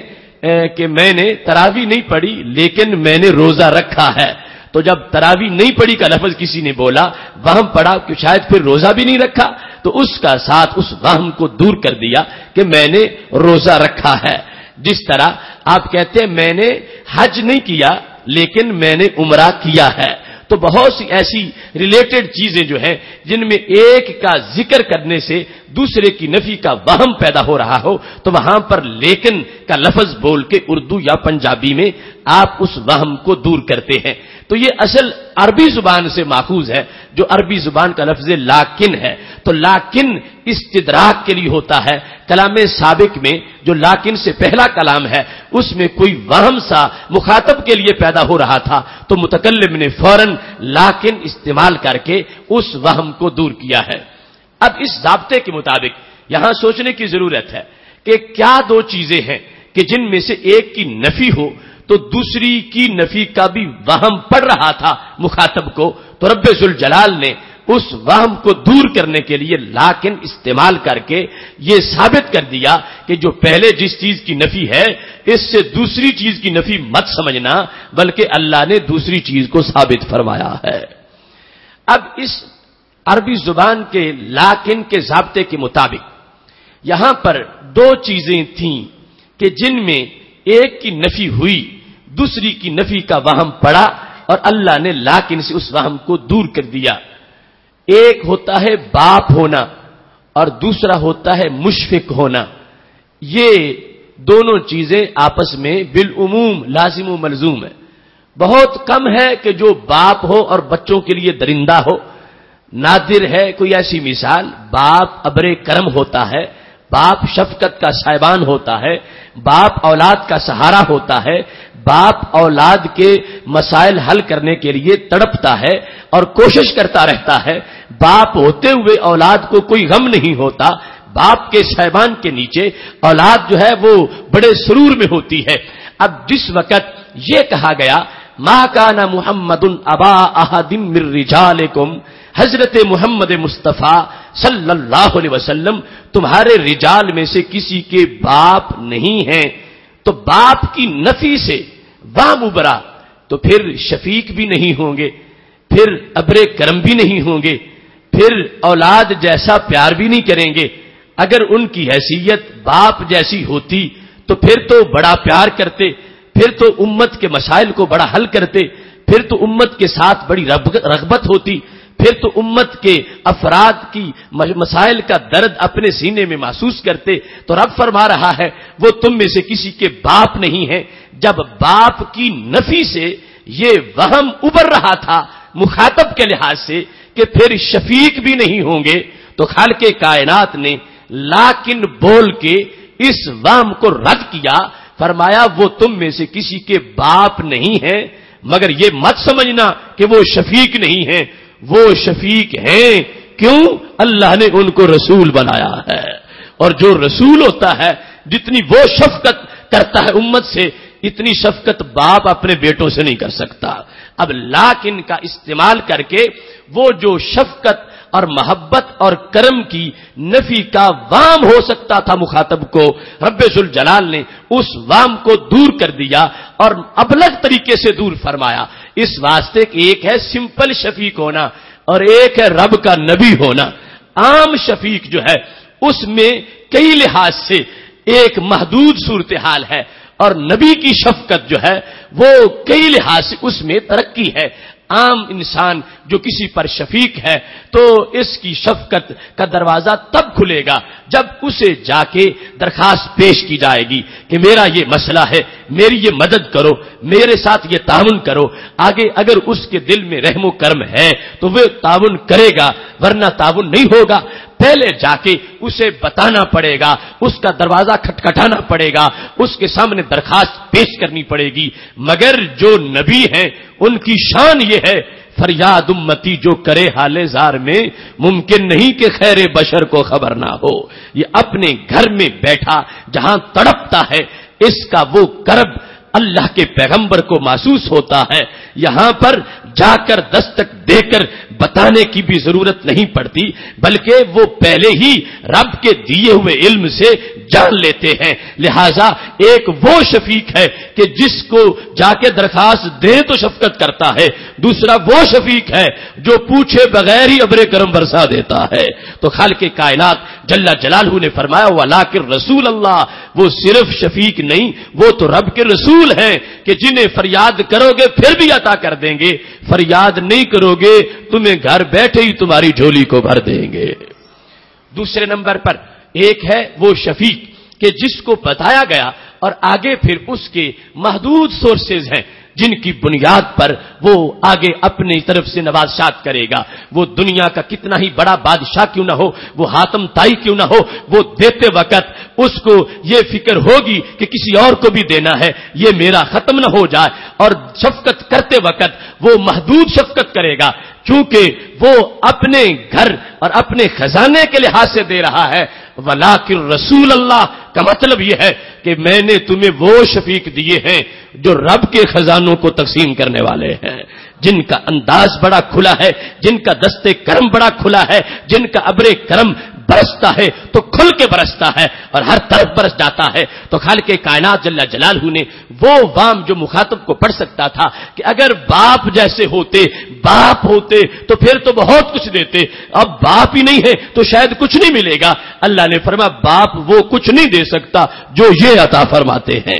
Speaker 1: کہ میں نے تراویح نہیں پڑھی لیکن میں نے روزہ رکھا ہے. تو جب تراویح نہیں پڑھی کا لفظ کسی نے بولا، وہم پڑا کہ شاید پھر روزہ بھی نہیں رکھا، تو اس کا ساتھ اس وہم کو دور کر دیا کہ میں نے روزہ رکھا ہے. جس طرح آپ کہتے ہیں میں نے حج نہیں کیا لیکن میں نے عمرہ کیا ہے. تو بہت سی ایسی ریلیٹڈ چیزیں جو ہیں جن میں ایک کا ذکر کرنے سے دوسرے کی نفی کا وہم پیدا ہو رہا ہو، تو وہاں پر لیکن کا لفظ بول کے اردو یا پنجابی میں آپ اس وہم کو دور کرتے ہیں. تو یہ اصل عربی زبان سے ماخوذ ہے، جو عربی زبان کا لفظ لیکن ہے. تو لیکن استدراک کے لیے ہوتا ہے. کلام سابق میں جو لیکن سے پہلا کلام ہے اس میں کوئی وہم سا مخاطب کے لیے پیدا ہو رہا تھا تو متکلم نے فوراً لیکن استعمال کر کے اس وہم کو دور کیا ہے. اب اس ضابطے کے مطابق یہاں سوچنے کی ضرورت ہے کہ کیا دو چیزیں ہیں کہ جن میں سے ایک کی نفی ہو تو دوسری کی نفی کا بھی وہم پڑ رہا تھا مخاطب کو. تو رب ذوالجلال نے اس وہم کو دور کرنے کے لیے لیکن استعمال کر کے یہ ثابت کر دیا کہ جو پہلے جس چیز کی نفی ہے اس سے دوسری چیز کی نفی مت سمجھنا، بلکہ اللہ نے دوسری چیز کو ثابت فرمایا ہے. اب اس عربی زبان کے لیکن کے ضابطے کے مطابق یہاں پر دو چیزیں تھیں کہ جن میں ایک کی نفی ہوئی، دوسری کی نفی کا وہم پڑا اور اللہ نے لیکن سے اس وہم کو دور کر دیا. ایک ہوتا ہے باپ ہونا اور دوسرا ہوتا ہے مشفق ہونا. یہ دونوں چیزیں آپس میں بالعموم لازم و ملزوم ہے. بہت کم ہے کہ جو باپ ہو اور بچوں کے لیے درندہ ہو. نادر ہے کوئی ایسی مثال. باپ ابر کرم ہوتا ہے, باپ شفقت کا صاحبان ہوتا ہے, باپ اولاد کا سہارا ہوتا ہے, باپ اولاد کے مسائل حل کرنے کے لیے تڑپتا ہے اور کوشش کرتا رہتا ہے. باپ ہوتے ہوئے اولاد کو کوئی غم نہیں ہوتا. باپ کے صاحبان کے نیچے اولاد جو ہے وہ بڑے سرور میں ہوتی ہے. اب جس وقت یہ کہا گیا ما کان محمد ابا احد من رجالکم, حضرت محمد مصطفیٰ صلی اللہ علیہ وسلم تمہارے رجال میں سے کسی کے باپ نہیں ہیں, تو باپ کی نفی سے وام ابرا, تو پھر شفیق بھی نہیں ہوں گے, پھر ابر کرم بھی نہیں ہوں گے, پھر اولاد جیسا پیار بھی نہیں کریں گے. اگر ان کی حیثیت باپ جیسی ہوتی تو پھر تو بڑا پیار کرتے, پھر تو امت کے مسائل کو بڑا حل کرتے, پھر تو امت کے ساتھ بڑی رغبت ہوتی, پھر تو امت کے افراد کی مسائل کا درد اپنے سینے میں محسوس کرتے. تو رب فرما رہا ہے وہ تم میں سے کسی کے باپ نہیں ہیں. جب باپ کی نفی سے یہ وہم ابھر رہا تھا مخاطب کے لحاظ سے کہ پھر شفیق بھی نہیں ہوں گے, تو خالق کائنات نے لیکن بول کے اس وہم کو رد کیا. فرمایا وہ تم میں سے کسی کے باپ نہیں ہیں, مگر یہ مت سمجھنا کہ وہ شفیق نہیں ہیں. وہ شفیق ہیں. کیوں؟ اللہ نے ان کو رسول بنایا ہے, اور جو رسول ہوتا ہے جتنی وہ شفقت کرتا ہے امت سے, اتنی شفقت باپ اپنے بیٹوں سے نہیں کر سکتا. اب لیکن کا استعمال کر کے وہ جو شفقت اور محبت اور کرم کی نفی کا وام ہو سکتا تھا مخاطب کو, رب ذوالجلال نے اس وام کو دور کر دیا اور ابلغ طریقے سے دور فرمایا. اس واسطے کہ ایک ہے سمپل شفیق ہونا اور ایک ہے رب کا نبی ہونا. عام شفیق جو ہے اس میں کئی لحاظ سے ایک محدود صورتحال ہے, اور نبی کی شفقت جو ہے وہ کئی لحاظ سے اس میں ترقی ہے. عام انسان جو کسی پر شفیق ہے تو اس کی شفقت کا دروازہ تب کھلے گا جب اسے جا کے درخواست پیش کی جائے گی کہ میرا یہ مسئلہ ہے, میری یہ مدد کرو, میرے ساتھ یہ تعاون کرو. آگے اگر اس کے دل میں رحم و کرم ہے تو وہ تعاون کرے گا, ورنہ تعاون نہیں ہوگا. پہلے جا کے اسے بتانا پڑے گا, اس کا دروازہ کھٹکھٹانا پڑے گا, اس کے سامنے درخواست پیش کرنی پڑے گی. مگر جو نبی ہیں ان کی شان یہ ہے فریاد امتی جو کرے حال زار میں, ممکن نہیں کہ خیر بشر کو خبر نہ ہو. یہ اپنے گھر میں بیٹھا جہاں تڑپتا ہے اس کا وہ کرب اللہ کے پیغمبر کو محسوس ہوتا ہے. یہاں پر جا کر دستک دے کر بتانے کی بھی ضرورت نہیں پڑتی, بلکہ وہ پہلے ہی رب کے دیے ہوئے علم سے جان لیتے ہیں. لہذا ایک وہ شفیق ہے کہ جس کو جا کے درخواست دے تو شفقت کرتا ہے, دوسرا وہ شفیق ہے جو پوچھے بغیر ہی ابر کرم برسا دیتا ہے. تو خالق کائنات جل جلالہ نے فرمایا ولیکن رسول اللہ, وہ صرف شفیق نہیں, وہ تو رب کے رسول ہیں کہ جنہیں فریاد کرو گے پھر بھی عطا کر دیں گے, فریاد نہیں کرو گے تمہیں گھر بیٹھے ہی تمہاری جھولی کو بھر دیں گے. دوسرے نمبر پر ایک ہے وہ شفیق کہ جس کو بتایا گیا اور آگے پھر اس کے محدود سورسز ہیں جن کی بنیاد پر وہ آگے اپنی طرف سے نوازشات کرے گا. وہ دنیا کا کتنا ہی بڑا بادشاہ کیوں نہ ہو, وہ حاتم طائی کیوں نہ ہو, وہ دیتے وقت اس کو یہ فکر ہوگی کہ کسی اور کو بھی دینا ہے, یہ میرا ختم نہ ہو جائے. اور شفقت کرتے وقت وہ محدود شفقت کرے گا چونکہ وہ اپنے گھر اور اپنے خزانے کے لحاظ سے دے رہا ہے. ولیکن رسول اللہ کا مطلب یہ ہے کہ میں نے تمہیں وہ شفیق دیے ہیں جو رب کے خزانوں کو تقسیم کرنے والے ہیں, جن کا انداز بڑا کھلا ہے, جن کا دستے کرم بڑا کھلا ہے, جن کا ابر کرم برستا ہے تو کھل کے برستا ہے اور ہر طرف برس جاتا ہے. تو خالق کائنات جل جلالہ نے وہ وام جو مخاطب کو پڑھ سکتا تھا کہ اگر باپ جیسے ہوتے, باپ ہوتے تو پھر تو بہت کچھ دیتے, اب باپ ہی نہیں ہے تو شاید کچھ نہیں ملے گا. اللہ نے فرمایا باپ وہ کچھ نہیں دے سکتا جو یہ عطا فرماتے ہیں.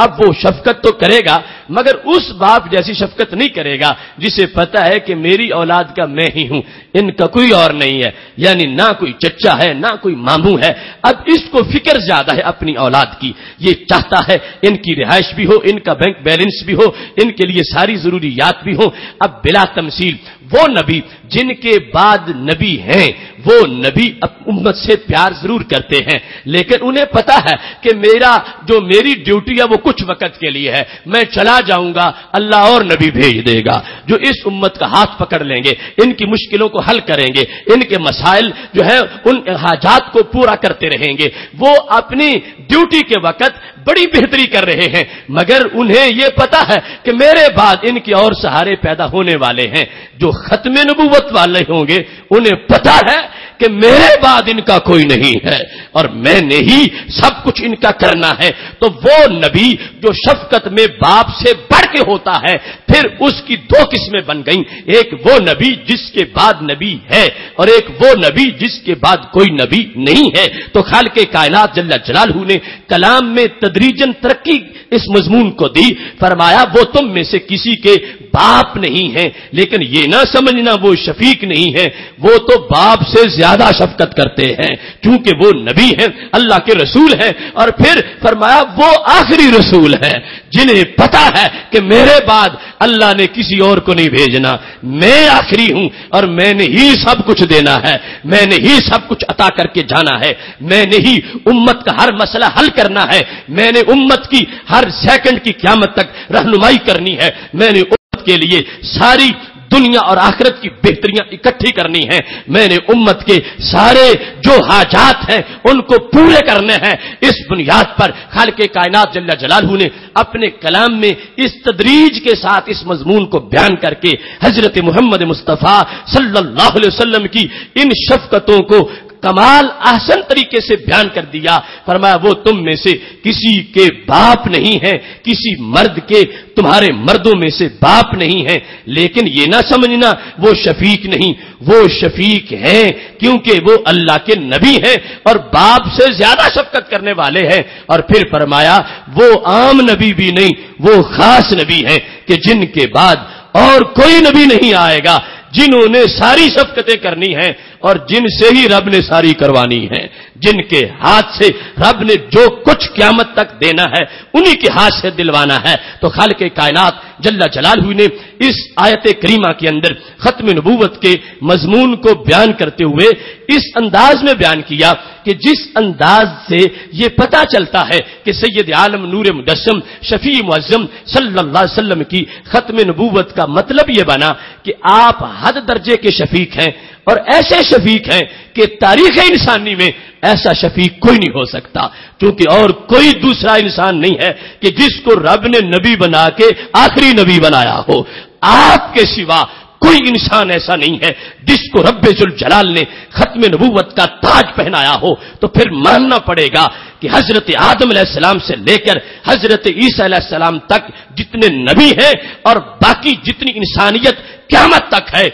Speaker 1: اب وہ شفقت تو کرے گا مگر اس باپ جیسی شفقت نہیں کرے گا جسے پتا ہے کہ میری اولاد کا میں ہی ہوں، ان کا کوئی اور نہیں ہے، یعنی نہ کوئی چچا ہے نہ کوئی ماموں ہے۔ اب اس کو فکر زیادہ ہے اپنی اولاد کی، یہ چاہتا ہے ان کی رہائش بھی ہو، ان کا بینک بیلنس بھی ہو، ان کے لیے ساری ضروریات بھی ہوں۔ اب بلا تمثیل وہ نبی جن کے بعد نبی ہیں، وہ نبی امت سے پیار ضرور کرتے ہیں، لیکن انہیں پتا ہے کہ میری ڈیوٹی ہے وہ کچھ وقت کے لیے ہے، میں چلا جاؤں گا اللہ اور نبی بھیج دے گا جو اس امت کا ہاتھ پکڑ لیں گے، ان کی مشکلوں کو حل کریں گے، ان کے مسائل جو ہے ان حاجات کو پورا کرتے رہیں گے۔ وہ اپنی ڈیوٹی کے وقت بڑی بہتری کر رہے ہیں، مگر انہیں یہ پتا ہے کہ میرے بعد ان کے اور سہارے پیدا ہونے والے ہیں جو ختم نبوت والے ہوں گے، انہیں پتا ہے کہ میرے بعد ان کا کوئی نہیں ہے اور میں نے ہی سب کچھ ان کا کرنا ہے۔ تو وہ نبی جو شفقت میں باپ سے بڑھ کے ہوتا ہے، پھر اس کی دو قسمیں بن گئیں، ایک وہ نبی جس کے بعد نبی ہے اور ایک وہ نبی جس کے بعد کوئی نبی نہیں ہے۔ تو خالق کائنات جل جلالہ نے کلام میں تدریجاً ترقی اس مضمون کو دی، فرمایا وہ تم میں سے کسی کے باپ نہیں ہیں، لیکن یہ نہ سمجھنا وہ شفیق نہیں ہے، وہ تو باپ سے زیادہ شفقت کرتے ہیں کیونکہ وہ نبی ہیں، اللہ کے رسول ہیں۔ اور پھر فرمایا وہ آخری رسول ہیں جنہیں پتا ہے کہ میرے بعد اللہ نے کسی اور کو نہیں بھیجنا، میں آخری ہوں اور میں نے ہی سب کچھ دینا ہے، میں نے ہی سب کچھ عطا کر کے جانا ہے، میں نے ہی امت کا ہر مسئلہ حل کرنا ہے، میں نے امت کی ہر سیکنڈ کی قیامت تک رہنمائی کرنی ہے، میں نے امت کے لیے ساری دنیا اور آخرت کی بہتریاں اکٹھی کرنی ہیں، میں نے امت کے سارے جو حاجات ہیں ان کو پورے کرنے ہیں۔ اس بنیاد پر خالق کائنات جل جلالہ نے اپنے کلام میں اس تدریج کے ساتھ اس مضمون کو بیان کر کے حضرت محمد مصطفیٰ صلی اللہ علیہ وسلم کی ان شفقتوں کو کمال احسن طریقے سے بیان کر دیا۔ فرمایا وہ تم میں سے کسی کے باپ نہیں ہیں، کسی مرد کے تمہارے مردوں میں سے باپ نہیں ہیں، لیکن یہ نہ سمجھنا وہ شفیق نہیں، وہ شفیق ہیں کیونکہ وہ اللہ کے نبی ہیں اور باپ سے زیادہ شفقت کرنے والے ہیں۔ اور پھر فرمایا وہ عام نبی بھی نہیں، وہ خاص نبی ہیں کہ جن کے بعد اور کوئی نبی نہیں آئے گا، جنہوں نے ساری شفقتیں کرنی ہیں اور جن سے ہی رب نے ساری کروانی ہے، جن کے ہاتھ سے رب نے جو کچھ قیامت تک دینا ہے انہی کے ہاتھ سے دلوانا ہے۔ تو خالق کائنات جل جلالہ نے اس آیت کریمہ کے اندر ختم نبوت کے مضمون کو بیان کرتے ہوئے اس انداز میں بیان کیا کہ جس انداز سے یہ پتا چلتا ہے کہ سید عالم نور مجسم شفیع معظم صلی اللہ علیہ وسلم کی ختم نبوت کا مطلب یہ بنا کہ آپ حد درجے کے شفیق ہیں اور ایسے شفیق ہیں کہ تاریخ انسانی میں ایسا شفیق کوئی نہیں ہو سکتا، کیونکہ اور کوئی دوسرا انسان نہیں ہے کہ جس کو رب نے نبی بنا کے آخری نبی بنایا ہو۔ آپ کے سوا کوئی انسان ایسا نہیں ہے جس کو رب ذوالجلال نے ختم نبوت کا تاج پہنایا ہو۔ تو پھر ماننا پڑے گا کہ حضرت آدم علیہ السلام سے لے کر حضرت عیسیٰ علیہ السلام تک جتنے نبی ہیں اور باقی جتنی انسانیت قیامت تک ہے،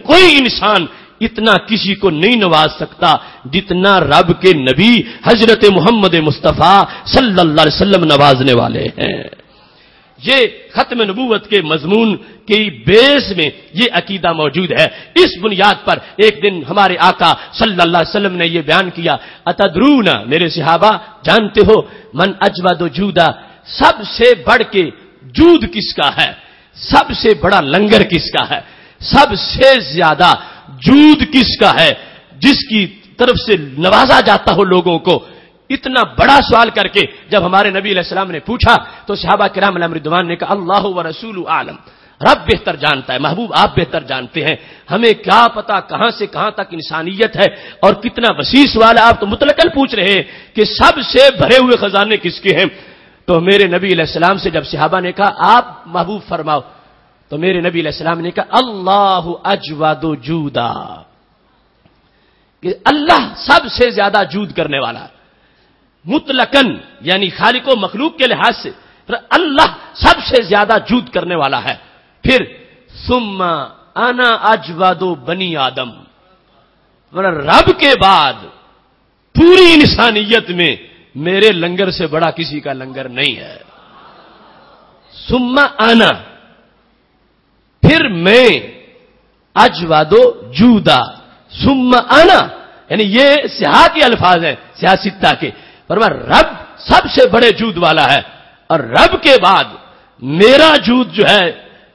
Speaker 1: کوئی انسان اتنا کسی کو نہیں نواز سکتا جتنا رب کے نبی حضرت محمد مصطفیٰ صلی اللہ علیہ وسلم نوازنے والے ہیں۔ یہ ختم نبوت کے مضمون کی بیس میں یہ عقیدہ موجود ہے۔ اس بنیاد پر ایک دن ہمارے آقا صلی اللہ علیہ وسلم نے یہ بیان کیا، اتدرون میرے صحابہ جانتے ہو من اجود جودا، سب سے بڑھ کے جود کس کا ہے، سب سے بڑا لنگر کس کا ہے، سب سے زیادہ جود کس کا ہے، جس کی طرف سے نوازا جاتا ہو لوگوں کو۔ اتنا بڑا سوال کر کے جب ہمارے نبی علیہ السلام نے پوچھا تو صحابہ کرام علیہم رضوان نے کہا اللہ و رسول عالم، رب بہتر جانتا ہے، محبوب آپ بہتر جانتے ہیں، ہمیں کیا پتا کہاں سے کہاں تک انسانیت ہے اور کتنا وسیع سوال ہے، آپ تو مطلقاً پوچھ رہے ہیں کہ سب سے بھرے ہوئے خزانے کس کے ہیں۔ تو میرے نبی علیہ السلام سے جب صحابہ نے کہا آپ محبوب فرماؤ، تو میرے نبی علیہ السلام نے کہا اللہ اجود جودا، کہ اللہ سب سے زیادہ جود کرنے والا ہے مطلقاً، یعنی خالق و مخلوق کے لحاظ سے اللہ سب سے زیادہ جود کرنے والا ہے۔ پھر ثم انا اجود بنی آدم، رب کے بعد پوری انسانیت میں میرے لنگر سے بڑا کسی کا لنگر نہیں ہے۔ ثم انا، پھر میں، اجود و جودا، ثم انا، یعنی یہ سیاح کے الفاظ ہیں، سیاہ ستہ کے. فرمایا رب سب سے بڑے جود والا ہے، اور رب کے بعد میرا جود جو ہے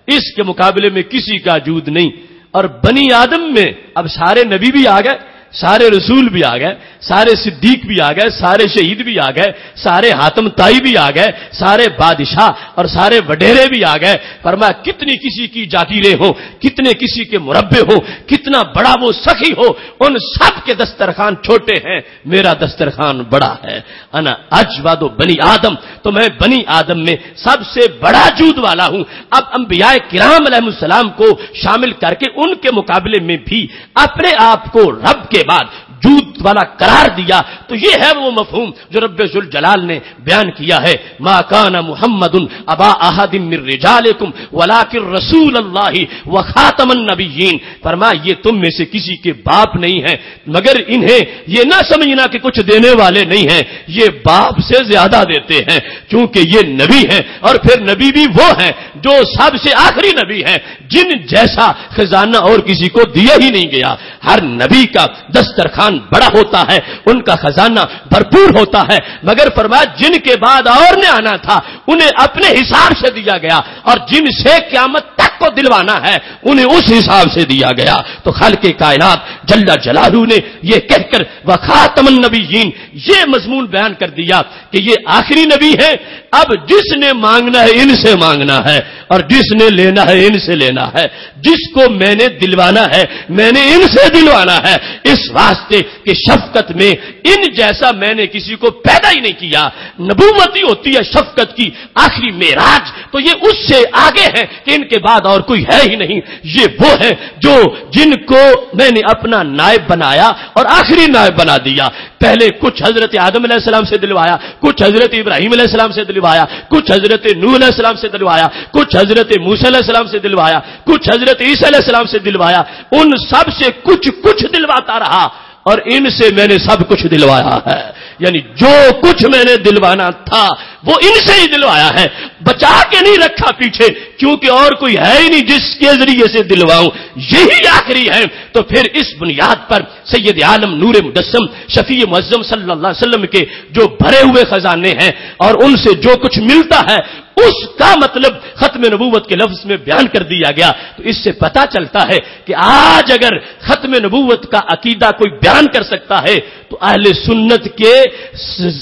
Speaker 1: اس کے مقابلے میں کسی کا جود نہیں. اور بنی آدم میں اب سارے نبی بھی آ گئے، سارے رسول بھی آ گئے، سارے صدیق بھی آ گئے، سارے شہید بھی آ گئے، سارے حاتم تائی بھی آ گئے، سارے بادشاہ اور سارے وڈیرے بھی آ گئے. فرمایا کتنی کسی کی جاگیریں ہوں، کتنے کسی کے مربے ہوں، کتنا بڑا وہ سخی ہو، ان سب کے دسترخوان چھوٹے ہیں، میرا دسترخوان بڑا ہے. انا اجود بنی آدم، تو میں بنی آدم میں سب سے بڑا جود والا ہوں. اب انبیاء کرام علیہ السلام کو شامل کر کے ان کے مقابلے میں بھی اپنے آپ کو رب کے بعد جود والا قرار دیا. تو یہ ہے وہ مفہوم جو رب ذوالجلال نے بیان کیا ہے. ما کان محمد ابا احد من رجالکم ولکن رسول اللہ وخاتم النبیین. فرمایا یہ تم میں سے کسی کے باپ نہیں ہیں، مگر انہیں یہ نہ سمجھنا کہ کچھ دینے والے نہیں ہیں، یہ باپ سے زیادہ دیتے ہیں، چونکہ یہ نبی ہیں. اور پھر نبی بھی وہ ہیں جو سب سے آخری نبی ہیں، جن جیسا خزانہ اور کسی کو دیا ہی نہیں گیا. ہر نبی کا دسترخوان بڑا ہوتا ہے، ان کا خزانہ بھرپور ہوتا ہے، مگر فرمایا جن کے بعد اور نے آنا تھا انہیں اپنے حساب سے دیا گیا، اور جن سے قیامت تک کو دلوانا ہے انہیں اس حساب سے دیا گیا. تو خالق کائنات جل جلالہ نے یہ کہہ کر وخاتم النبیین یہ مضمون بیان کر دیا کہ یہ آخری نبی ہے. اب جس نے مانگنا ہے ان سے مانگنا ہے، اور جس نے لینا ہے ان سے لینا ہے. جس کو میں نے دلوانا ہے میں نے ان سے دلوانا ہے، اس واسطے کہ شفقت میں ان جیسا میں نے کسی کو پیدا ہی نہیں کیا. نبوت ہی ہوتی ہے شفقت کی آخری معراج، تو یہ اس سے آگے ہے کہ ان کے بعد اور کوئی ہے ہی نہیں. یہ وہ ہے جو جن کو میں نے اپنا نائب بنایا اور آخری نائب بنا دیا. پہلے کچھ حضرت آدم علیہ السلام سے دلوایا، کچھ حضرت ابراہیم علیہ السلام سے دلوایا، کچھ حضرت نوح علیہ السلام سے دلوایا، کچھ حضرت موسیٰ علیہ السلام سے دلوایا، کچھ حضرت عیسیٰ علیہ السلام سے دلوایا. ان سب سے کچھ دلواتا رہا، اور ان سے میں نے سب کچھ دلوایا ہے. یعنی جو کچھ میں نے دلوانا تھا وہ ان سے ہی دلوایا ہے، بچا کے نہیں رکھا پیچھے، کیونکہ اور کوئی ہے ہی نہیں جس کے ذریعے سے دلواؤں، یہی آخری ہے. تو پھر اس بنیاد پر سید عالم نور مجسم شفیع معظم صلی اللہ علیہ وسلم کے جو بھرے ہوئے خزانے ہیں اور ان سے جو کچھ ملتا ہے اس کا مطلب ختم نبوت کے لفظ میں بیان کر دیا گیا. تو اس سے پتا چلتا ہے کہ آج اگر ختم نبوت کا عقیدہ کوئی بیان کر سکتا ہے تو اہل سنت کے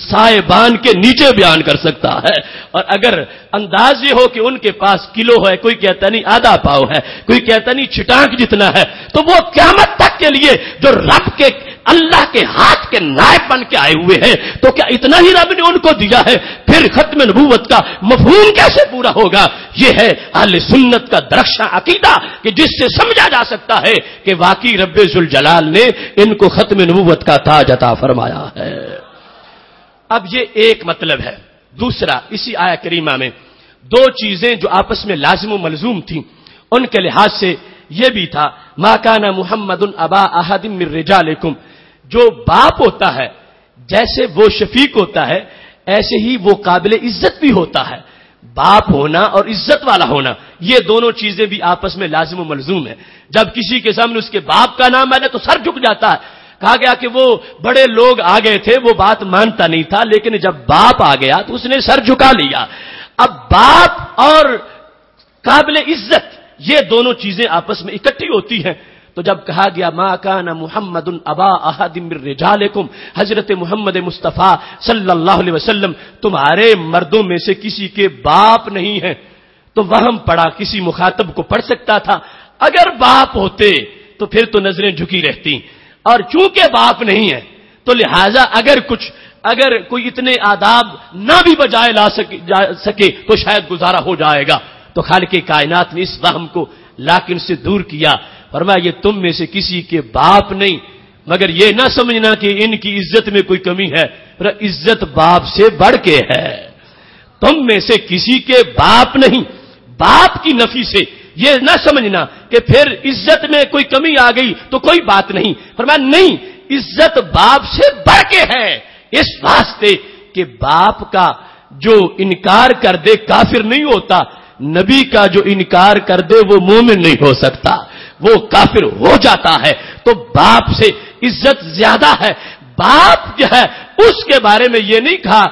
Speaker 1: سائبان کے نیچے بیان کر سکتا ہے. اور اگر انداز یہ ہو کہ ان کے پاس کلو ہے، کوئی کہتا نہیں آدھا پاؤ ہے، کوئی کہتا نہیں چھٹانک جتنا ہے، تو وہ قیامت تک کے لیے جو رب کے اللہ کے ہاتھ کے نائب بن کے آئے ہوئے ہیں، تو کیا اتنا ہی رب نے ان کو دیا ہے؟ پھر ختم نبوت کا مفہوم کیسے پورا ہوگا؟ یہ ہے اہل سنت کا درخشاں عقیدہ کہ جس سے سمجھا جا سکتا ہے کہ واقعی رب ذوالجلال نے ان کو ختم نبوت کا تاج عطا فرمایا ہے. اب یہ ایک مطلب ہے. دوسرا، اسی آیہ کریمہ میں دو چیزیں جو آپس میں لازم و ملزوم تھیں ان کے لحاظ سے یہ بھی تھا ما کان محمد ابا احد من رجالکم. جو باپ ہوتا ہے جیسے وہ شفیق ہوتا ہے ایسے ہی وہ قابل عزت بھی ہوتا ہے. باپ ہونا اور عزت والا ہونا یہ دونوں چیزیں بھی آپس میں لازم و ملزوم ہیں. جب کسی کے سامنے اس کے باپ کا نام آئے تو سر جھک جاتا ہے. کہا گیا کہ وہ بڑے لوگ آ گئے تھے، وہ بات مانتا نہیں تھا، لیکن جب باپ آ گیا تو اس نے سر جھکا لیا. اب باپ اور قابل عزت یہ دونوں چیزیں آپس میں اکٹھی ہوتی ہیں. تو جب کہا گیا ما کان محمد ابا احد من رجالکم، حضرت محمد مصطفیٰ صلی اللہ علیہ وسلم تمہارے مردوں میں سے کسی کے باپ نہیں ہیں، تو وہم پڑا کسی مخاطب کو پڑھ سکتا تھا اگر باپ ہوتے تو پھر تو نظریں جھکی رہتی، اور چونکہ باپ نہیں ہے تو لہذا اگر کوئی اتنے آداب نہ بھی بجائے لا سکے تو شاید گزارا ہو جائے گا. تو خالق کائنات نے اس وہم کو لیکن سے دور کیا. فرمایا یہ تم میں سے کسی کے باپ نہیں، مگر یہ نہ سمجھنا کہ ان کی عزت میں کوئی کمی ہے، پر عزت باپ سے بڑھ کے ہے. تم میں سے کسی کے باپ نہیں، باپ کی نفی سے یہ نہ سمجھنا کہ پھر عزت میں کوئی کمی آ گئی تو کوئی بات نہیں. فرمایا نہیں، عزت باپ سے بڑھ کے ہے، اس واسطے کہ باپ کا جو انکار کر دے کافر نہیں ہوتا، نبی کا جو انکار کر دے وہ مومن نہیں ہو سکتا، وہ کافر ہو جاتا ہے۔ تو باپ سے عزت زیادہ ہے۔ باپ جو ہے اس کے بارے میں یہ نہیں کہا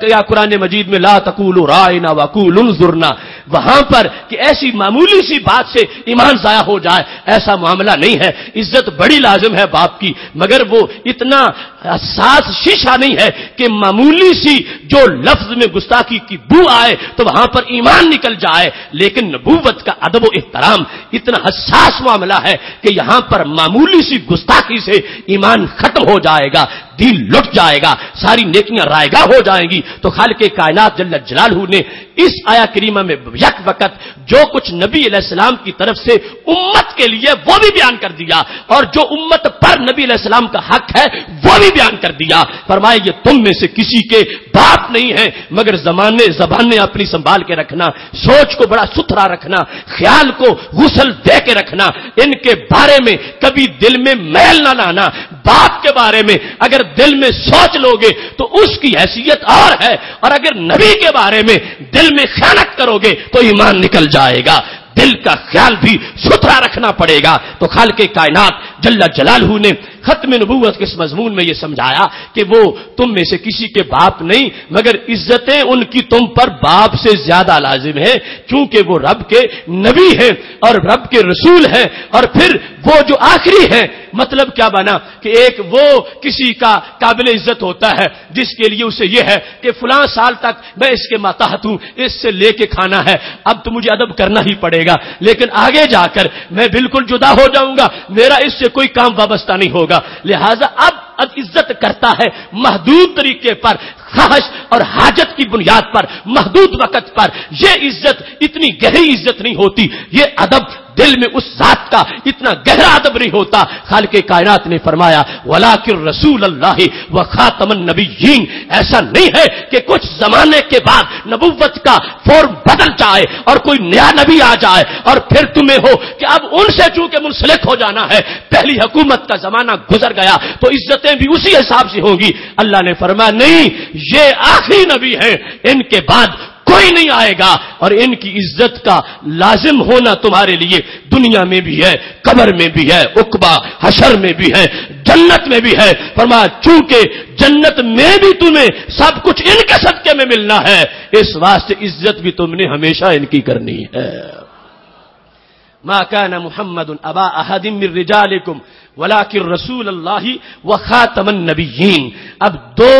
Speaker 1: یا قرآن مجید میں لا تقولوا رائنا وقولوا انظرنا، وہاں پر کہ ایسی معمولی سی بات سے ایمان ضائع ہو جائے، ایسا معاملہ نہیں ہے۔ عزت بڑی لازم ہے باپ کی، مگر وہ اتنا حساس شیشہ نہیں ہے کہ معمولی سی جو لفظ میں گستاخی کی بو آئے تو وہاں پر ایمان نکل جائے۔ لیکن نبوت کا ادب و احترام اتنا حساس معاملہ ہے کہ یہاں پر معمولی سی گستاخی سے ایمان ختم ہو جائے گا، دل لٹ جائے گا، ساری نیکیاں رائگاں ہو جائیں گی۔ تو خالق کائنات جل جلالہ نے اس آیا کریمہ میں یک وقت جو کچھ نبی علیہ السلام کی طرف سے امت کے لیے وہ بھی بیان کر دیا، اور جو امت پر نبی علیہ السلام کا حق ہے وہ بھی بیان کر دیا۔ فرمایا یہ تم میں سے کسی کے باپ نہیں ہے، مگر زبانیں اپنی سنبھال کے رکھنا، سوچ کو بڑا ستھرا رکھنا، خیال کو غسل دے کے رکھنا، ان کے بارے میں کبھی دل میں میل نہ لانا۔ باپ کے بارے میں اگر دل میں سوچ لوگے تو اس کی حیثیت اور ہے، اور اگر نبی کے بارے میں دل میں خیانت کرو گے تو ایمان نکل جائے گا۔ دل کا خیال بھی ستھرا رکھنا پڑے گا۔ تو خالق کائنات جل جلالہ نے ختم نبوت کے اس مضمون میں یہ سمجھایا کہ وہ تم میں سے کسی کے باپ نہیں، مگر عزتیں ان کی تم پر باپ سے زیادہ لازم ہے، چونکہ وہ رب کے نبی ہیں اور رب کے رسول ہیں، اور پھر وہ جو آخری ہیں۔ مطلب کیا بنا کہ ایک وہ کسی کا قابل عزت ہوتا ہے جس کے لیے اسے یہ ہے کہ فلاں سال تک میں اس کے ماتحت ہوں، اس سے لے کے کھانا ہے، اب تو مجھے ادب کرنا ہی پڑے گا، لیکن آگے جا کر میں بالکل جدا ہو جاؤں گا، میرا اس سے کوئی کام وابستہ نہیں ہوگا۔ لہذا اب عزت کرتا ہے محدود طریقے پر، خواہش اور حاجت کی بنیاد پر، محدود وقت پر۔ یہ عزت اتنی گہری عزت نہیں ہوتی، یہ ادب دل میں اس ذات کا اتنا گہرا ادب نہیں ہوتا۔ خالق کائنات نے فرمایا وَلَٰكِن رسول اللہ وخاتم النبیین، ایسا نہیں ہے کہ کچھ زمانے کے بعد نبوت کا فارم بدل جائے اور کوئی نیا نبی آ جائے اور پھر تمہیں ہو کہ اب ان سے چونکہ منسلک ہو جانا ہے، پہلی حکومت کا زمانہ گزر گیا تو عزتیں بھی اسی حساب سے ہوں گی۔ اللہ نے فرمایا نہیں، یہ آخری نبی ہیں، ان کے بعد کوئی نہیں آئے گا، اور ان کی عزت کا لازم ہونا تمہارے لیے دنیا میں بھی ہے، قبر میں بھی ہے، عقبہ حشر میں بھی ہے، جنت میں بھی ہے۔ فرمایا چونکہ جنت میں بھی تمہیں سب کچھ ان کے صدقے میں ملنا ہے، اس واسطے عزت بھی تم نے ہمیشہ ان کی کرنی ہے۔ ما كان محمد ابا احد من رجالكم ولكن رسول اللہ وخاتم النبیین۔ اب دو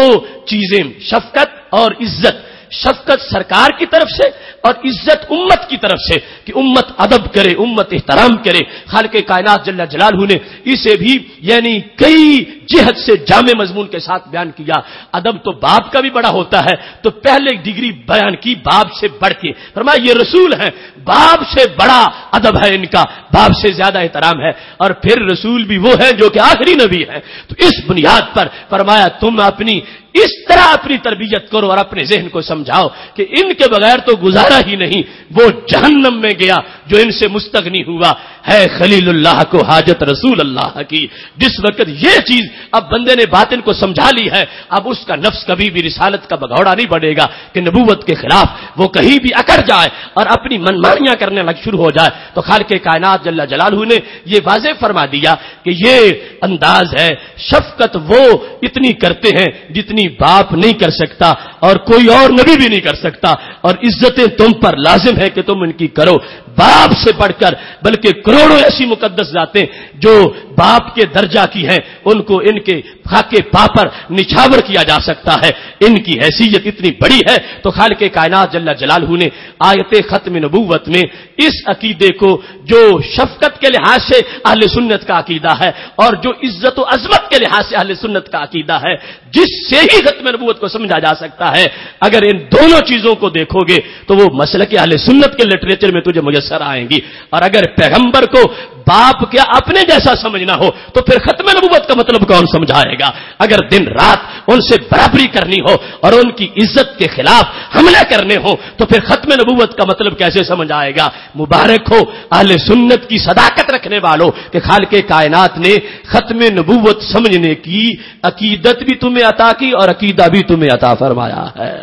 Speaker 1: چیزیں، شفقت اور عزت۔ شفقت سرکار کی طرف سے اور عزت امت کی طرف سے کہ امت ادب کرے، امت احترام کرے۔ خالق کائنات جل جلالہ نے اسے بھی یعنی کئی جہت سے جامع مضمون کے ساتھ بیان کیا۔ ادب تو باپ کا بھی بڑا ہوتا ہے، تو پہلے ڈگری بیان کی باپ سے بڑھ کے، فرمایا یہ رسول ہیں، باپ سے بڑا ادب ہے ان کا، باپ سے زیادہ احترام ہے، اور پھر رسول بھی وہ ہیں جو کہ آخری نبی ہیں۔ تو اس بنیاد پر فرمایا تم اپنی اس طرح اپنی تربیت کرو اور اپنے ذہن کو سمجھاؤ کہ ان کے بغیر تو گزارا ہی نہیں، وہ جہنم میں گیا جو ان سے مستغنی ہوا ہے خلیل اللہ کو حاجت رسول اللہ کی۔ جس وقت یہ چیز اب بندے نے باطن کو سمجھا لی ہے، اب اس کا نفس کبھی بھی رسالت کا بگھوڑا نہیں بڑھے گا کہ نبوت کے خلاف وہ کہیں بھی اکڑ جائے اور اپنی منمانیاں کرنے لگ شروع ہو جائے۔ تو خالق کائنات جل جلالہ نے یہ واضح فرما دیا کہ یہ انداز ہے، شفقت وہ اتنی کرتے ہیں جتنی باپ نہیں کر سکتا اور کوئی اور نبی بھی نہیں کر سکتا، اور عزتیں تم پر لازم ہے کہ تم ان کی کرو۔ باپ سے بڑھ کر بلکہ کروڑوں ایسی مقدس ذاتیں جو باپ کے درجہ کی ہیں ان کو ان کے خاکے پا پر نچھاور کیا جا سکتا ہے، ان کی حیثیت اتنی بڑی ہے۔ تو خالق کائنات جل جلالہ نے آیت ختم نبوت میں اس عقیدے کو جو شفقت کے لحاظ سے اہل سنت کا عقیدہ ہے اور جو عزت و عظمت کے لحاظ سے اہل سنت کا عقیدہ ہے، جس سے ہی ختم نبوت کو سمجھا جا سکتا ہے، اگر ان دونوں چیزوں کو دیکھو گے تو وہ مسلک اہل سنت کے لٹریچر میں تجھے میسر آئیں گی۔ اور اگر پیغمبر کو باپ کیا اپنے جیسا سمجھنا ہو تو پھر ختم نبوت کا مطلب کون سمجھائے گا؟ اگر دن رات ان سے برابری کرنی ہو اور ان کی عزت کے خلاف حملے کرنے ہو تو پھر ختم نبوت کا مطلب کیسے سمجھ آئے گا؟ مبارک ہو اہل سنت کی صداقت رکھنے والوں کہ خالق کائنات نے ختم نبوت سمجھنے کی عقیدت بھی تمہیں عطا کی اور عقیدہ بھی تمہیں عطا فرمایا ہے۔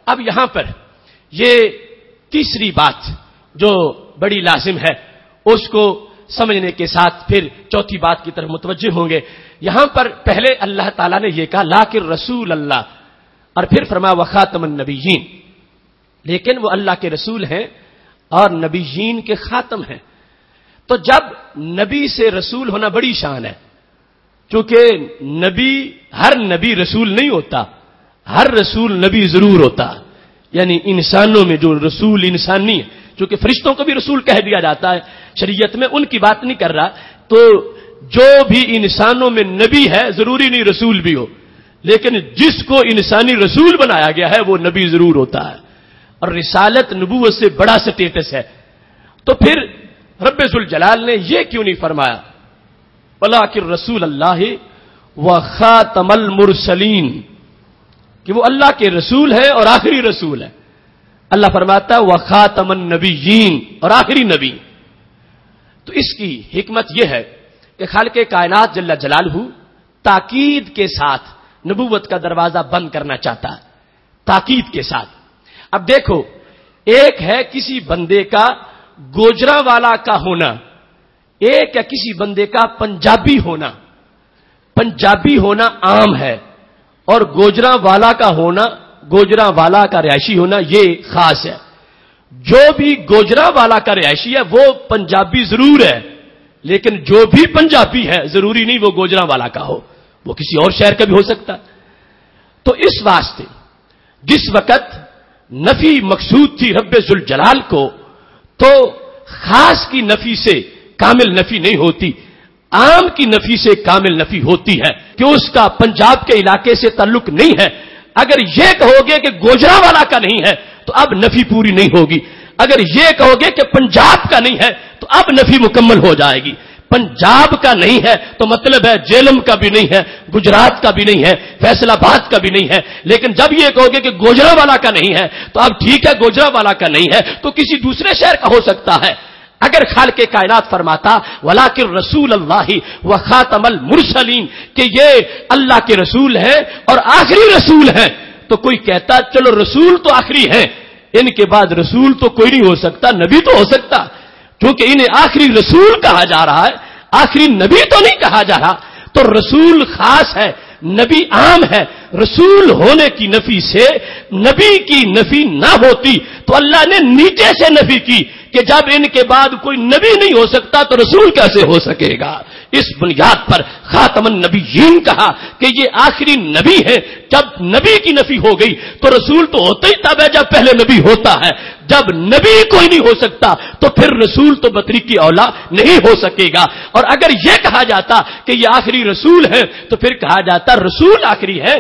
Speaker 2: اب یہاں پر یہ تیسری بات جو بڑی لازم ہے اس کو سمجھنے کے ساتھ پھر چوتھی بات کی طرف متوجہ ہوں گے. یہاں پر پہلے اللہ تعالیٰ نے یہ کہا لاکن رسول اللہ، اور پھر فرمایا وخاتم النبیین، لیکن وہ اللہ کے رسول ہیں اور نبیین کے خاتم ہیں. تو جب نبی سے رسول ہونا بڑی شان ہے، چونکہ نبی ہر نبی رسول نہیں ہوتا، ہر رسول نبی ضرور ہوتا. یعنی انسانوں میں جو رسول انسانی ہے، چونکہ فرشتوں کو بھی رسول کہہ دیا جاتا ہے شریعت میں، ان کی بات نہیں کر رہا. تو جو بھی انسانوں میں نبی ہے ضروری نہیں رسول بھی ہو، لیکن جس کو انسانی رسول بنایا گیا ہے وہ نبی ضرور ہوتا ہے. اور رسالت نبوت سے بڑا سٹیٹس ہے. تو پھر رب ذوالجلال نے یہ کیوں نہیں فرمایا وَلَٰكِن رسول اللہ وَخَاتَمَ الْمُرْسَلِينَ، کہ وہ اللہ کے رسول ہے اور آخری رسول ہے. اللہ فرماتا ہے وَخَاتَمَ النَّبِيِّينَ، اور آخری نبی. تو اس کی حکمت یہ ہے کہ خالق کائنات جل جلالہ تاکید کے ساتھ نبوت کا دروازہ بند کرنا چاہتا ہے، تاکید کے ساتھ. اب دیکھو، ایک ہے کسی بندے کا گوجرانوالا کا ہونا، ایک ہے کسی بندے کا پنجابی ہونا. پنجابی ہونا عام ہے اور گوجرانوالا کا ہونا، گوجرانوالا کا رہائشی ہونا یہ خاص ہے. جو بھی گوجرانوالا کا رہائشی ہے وہ پنجابی ضرور ہے، لیکن جو بھی پنجابی ہے ضروری نہیں وہ گوجرانوالا کا ہو، وہ کسی اور شہر کا بھی ہو سکتا. تو اس واسطے جس وقت نفی مقصود تھی رب ذوالجلال کو، تو خاص کی نفی سے کامل نفی نہیں ہوتی، عام کی نفی سے کامل نفی ہوتی ہے کہ اس کا پنجاب کے علاقے سے تعلق نہیں ہے. اگر یہ کہو گے کہ گوجرانوالا کا نہیں ہے تو اب نفی پوری نہیں ہوگی. اگر یہ کہو گے کہ پنجاب کا نہیں ہے تو اب نفی مکمل ہو جائے گی. پنجاب کا نہیں ہے تو مطلب ہے جیلم کا بھی نہیں ہے، گجرات کا بھی نہیں ہے، فیصل آباد کا بھی نہیں ہے. لیکن جب یہ کہو گے کہ گوجرانوالا کا نہیں ہے تو اب ٹھیک ہے گوجرانوالا کا نہیں ہے تو کسی دوسرے شہر کا ہو سکتا ہے. اگر خالق کائنات فرماتا وَلَٰكِن رسول اللہ وَخَاتَمَ الْمُرْسَلِينَ کہ یہ اللہ کے رسول ہیں اور آخری رسول ہیں، تو کوئی کہتا چلو رسول تو آخری ہیں، ان کے بعد رسول تو کوئی نہیں ہو سکتا، نبی تو ہو سکتا. کیونکہ انہیں آخری رسول کہا جا رہا ہے، آخری نبی تو نہیں کہا جا رہا. تو رسول خاص ہے، نبی عام ہے. رسول ہونے کی نفی سے نبی کی نفی نہ ہوتی تو اللہ نے نیچے سے نفی کی کہ جب ان کے بعد کوئی نبی نہیں ہو سکتا تو رسول کیسے ہو سکے گا. اس بنیاد پر خاتم النبیین کہا کہ یہ آخری نبی ہے. جب نبی کی نفی ہو گئی تو رسول تو ہوتا ہی تب ہے جب پہلے نبی ہوتا ہے. جب نبی کوئی نہیں ہو سکتا تو پھر رسول تو بطری کی اولا نہیں ہو سکے گا. اور اگر یہ کہا جاتا کہ یہ آخری رسول ہے تو پھر کہا جاتا رسول آخری ہے،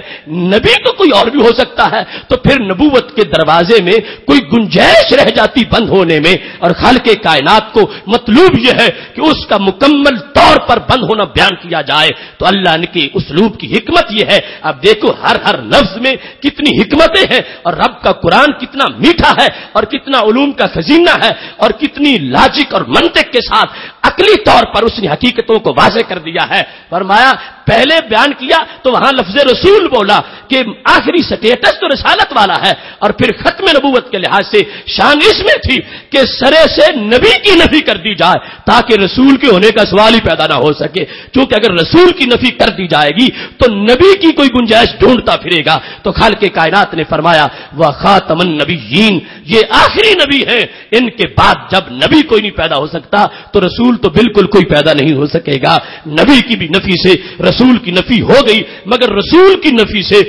Speaker 2: نبی تو کوئی اور بھی ہو سکتا ہے، تو پھر نبوت کے دروازے میں کوئی گنجائش رہ جاتی بند ہونے میں. اور خالق کائنات کو مطلوب یہ ہے کہ اس کا مکمل طور پر بند ہونا بیان کیا جائے. تو اللہ نے کی اسلوب کی حکمت یہ ہے. اب دیکھو ہر لفظ میں کتنی حکمتیں ہیں، اور رب کا قرآن کتنا میٹھا ہے اور کتنا علوم کا خزینہ ہے، اور کتنی لاجک اور منطق کے ساتھ عقلی طور پر اس نے حقیقتوں کو واضح کر دیا ہے. فرمایا پہلے بیان کیا تو وہاں لفظ رسول بولا کہ آخری سٹیٹس تو رسالت والا ہے، اور پھر ختم نبوت کے لحاظ سے شان اس میں تھی کہ سرے سے نبی کی نفی کر دی جائے تاکہ رسول کے ہونے کا سوال ہی پیدا نہ ہو سکے. چونکہ اگر رسول کی نفی کر دی جائے گی تو نبی کی کوئی گنجائش ڈھونڈتا پھرے گا. تو خالق کائنات نے فرمایا وَخَاتَمَ النَّبِيِّينَ یہ آخری نبی ہیں، ان کے بعد جب نبی کوئی نہیں پیدا ہو سکتا تو رسول تو بالکل کوئی پیدا نہیں ہو سکے گا. نبی کی بھی نفی سے رسول کی نفی ہو گئی، مگر رسول کی نفی سے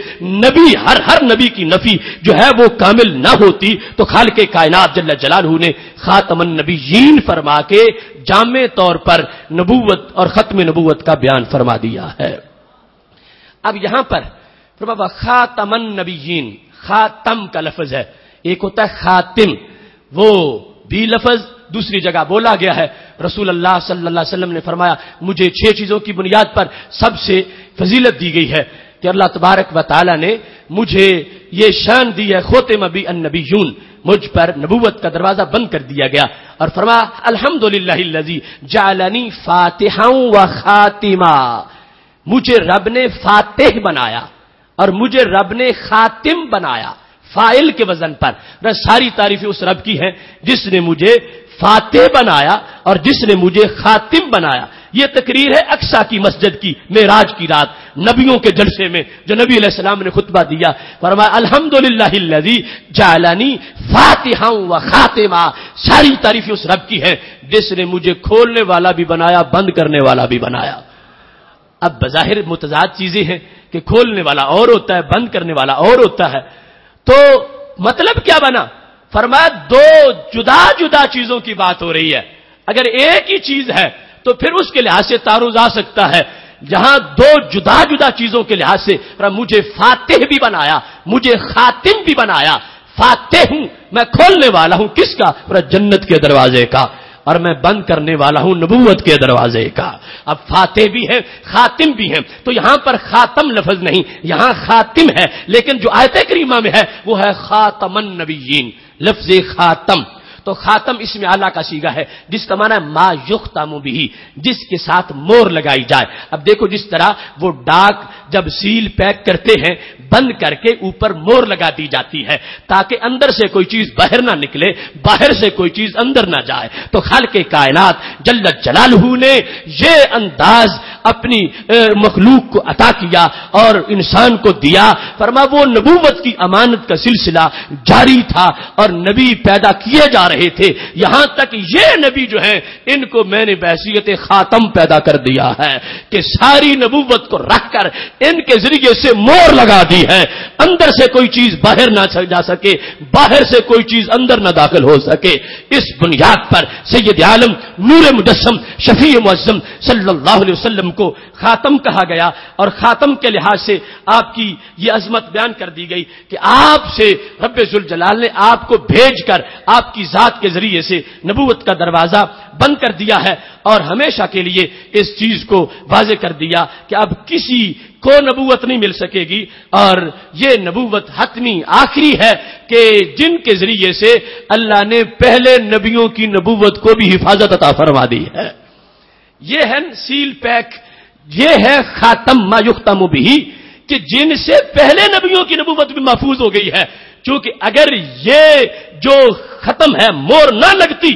Speaker 2: نبی ہر نبی کی نفی جو ہے وہ کامل نہ ہوتی. تو خالق کائنات جل جلالہ نے خاتم النبیین فرما کے جامع طور پر نبوت اور ختم نبوت کا بیان فرما دیا ہے. اب یہاں پر فرمایا خاتم النبیین، خاتم کا لفظ ہے، ایک ہوتا ہے خاتم، وہ بھی لفظ دوسری جگہ بولا گیا ہے. رسول اللہ صلی اللہ علیہ وسلم نے فرمایا مجھے 6 چیزوں کی بنیاد پر سب سے فضیلت دی گئی ہے کہ اللہ تبارک و تعالی نے مجھے یہ شان دی ہے ختم بی النبیون، مجھ پر نبوت کا دروازہ بند کر دیا گیا. اور فرمایا الحمدللہ الذی جعلنی فاتحا و خاتما، مجھے رب نے فاتح بنایا اور مجھے رب نے خاتم بنایا. فاعل کے وزن پر. ساری تعریفیں اس رب کی ہیں جس نے مجھے فاتح بنایا اور جس نے مجھے خاتم بنایا. یہ تقریر ہے اقصی کی مسجد کی معراج کی رات نبیوں کے جلسے میں جو نبی علیہ السلام نے خطبہ دیا. فرمایا الحمدللہ الذی جعلنی فاتحا و خاتما. ساری تعریفیں اس رب کی ہیں جس نے مجھے کھولنے والا بھی بنایا بند کرنے والا بھی بنایا. اب بظاہر متضاد چیزیں ہیں کہ کھولنے والا اور ہوتا ہے بند کرنے والا اور ہوتا ہے. تو مطلب کیا بنا؟ فرمایا دو جدا جدا چیزوں کی بات ہو رہی ہے. اگر ایک ہی چیز ہے تو پھر اس کے لحاظ سے تعارض آ سکتا ہے. جہاں دو جدا جدا چیزوں کے لحاظ سے مجھے فاتح بھی بنایا مجھے خاتم بھی بنایا. فاتح ہوں میں کھولنے والا ہوں کس کا؟ جنت کے دروازے کا. اور میں بند کرنے والا ہوں نبوت کے دروازے کا. اب فاتح بھی ہے خاتم بھی ہے. تو یہاں پر خاتم لفظ نہیں یہاں خاتم ہے. لیکن جو آیت کریمہ میں ہے وہ ہے خاتم النبیین. لفظ خاتم تو خاتم اسم اعلیٰ کا صیغہ ہے جس کا معنی ہے ما یختم بہ جس کے ساتھ مور لگائی جائے. اب دیکھو جس طرح وہ ڈاک جب سیل پیک کرتے ہیں بند کر کے اوپر مور لگا دی جاتی ہے تاکہ اندر سے کوئی چیز باہر نہ نکلے باہر سے کوئی چیز اندر نہ جائے. تو خالق کائنات جل جلالہ نے یہ انداز اپنی مخلوق کو عطا کیا اور انسان کو دیا. فرما وہ نبوت کی امانت کا سلسلہ جاری تھا اور نبی پیدا کیے جا رہے تھے. یہاں تک یہ نبی جو ہیں ان کو میں نے بحیثیت خاتم پیدا کر دیا ہے کہ ساری نبوت کو رکھ کر ان کے ذریعے سے مور لگا دی ہے. اندر سے کوئی چیز باہر نہ جا سکے باہر سے کوئی چیز اندر نہ داخل ہو سکے. اس بنیاد پر سید عالم نور مجسم شفیع معظم صلی اللہ علیہ وسلم کو خاتم کہا گیا. اور خاتم کے لحاظ سے آپ کی یہ عظمت بیان کر دی گئی کہ آپ سے رب ذوالجلال نے آپ کو بھیج کر آپ کی ذات کے ذریعے سے نبوت کا دروازہ بند کر دیا ہے اور ہمیشہ کے لیے اس چیز کو واضح کر دیا کہ اب کسی کو نبوت نہیں مل سکے گی. اور یہ نبوت حتمی آخری ہے کہ جن کے ذریعے سے اللہ نے پہلے نبیوں کی نبوت کو بھی حفاظت عطا فرما دی ہے. یہ ہے سیل پیک یہ ہے خاتم ما یختم بہ کہ جن سے پہلے نبیوں کی نبوت بھی محفوظ ہو گئی ہے. چونکہ اگر یہ جو ختم ہے مور نہ لگتی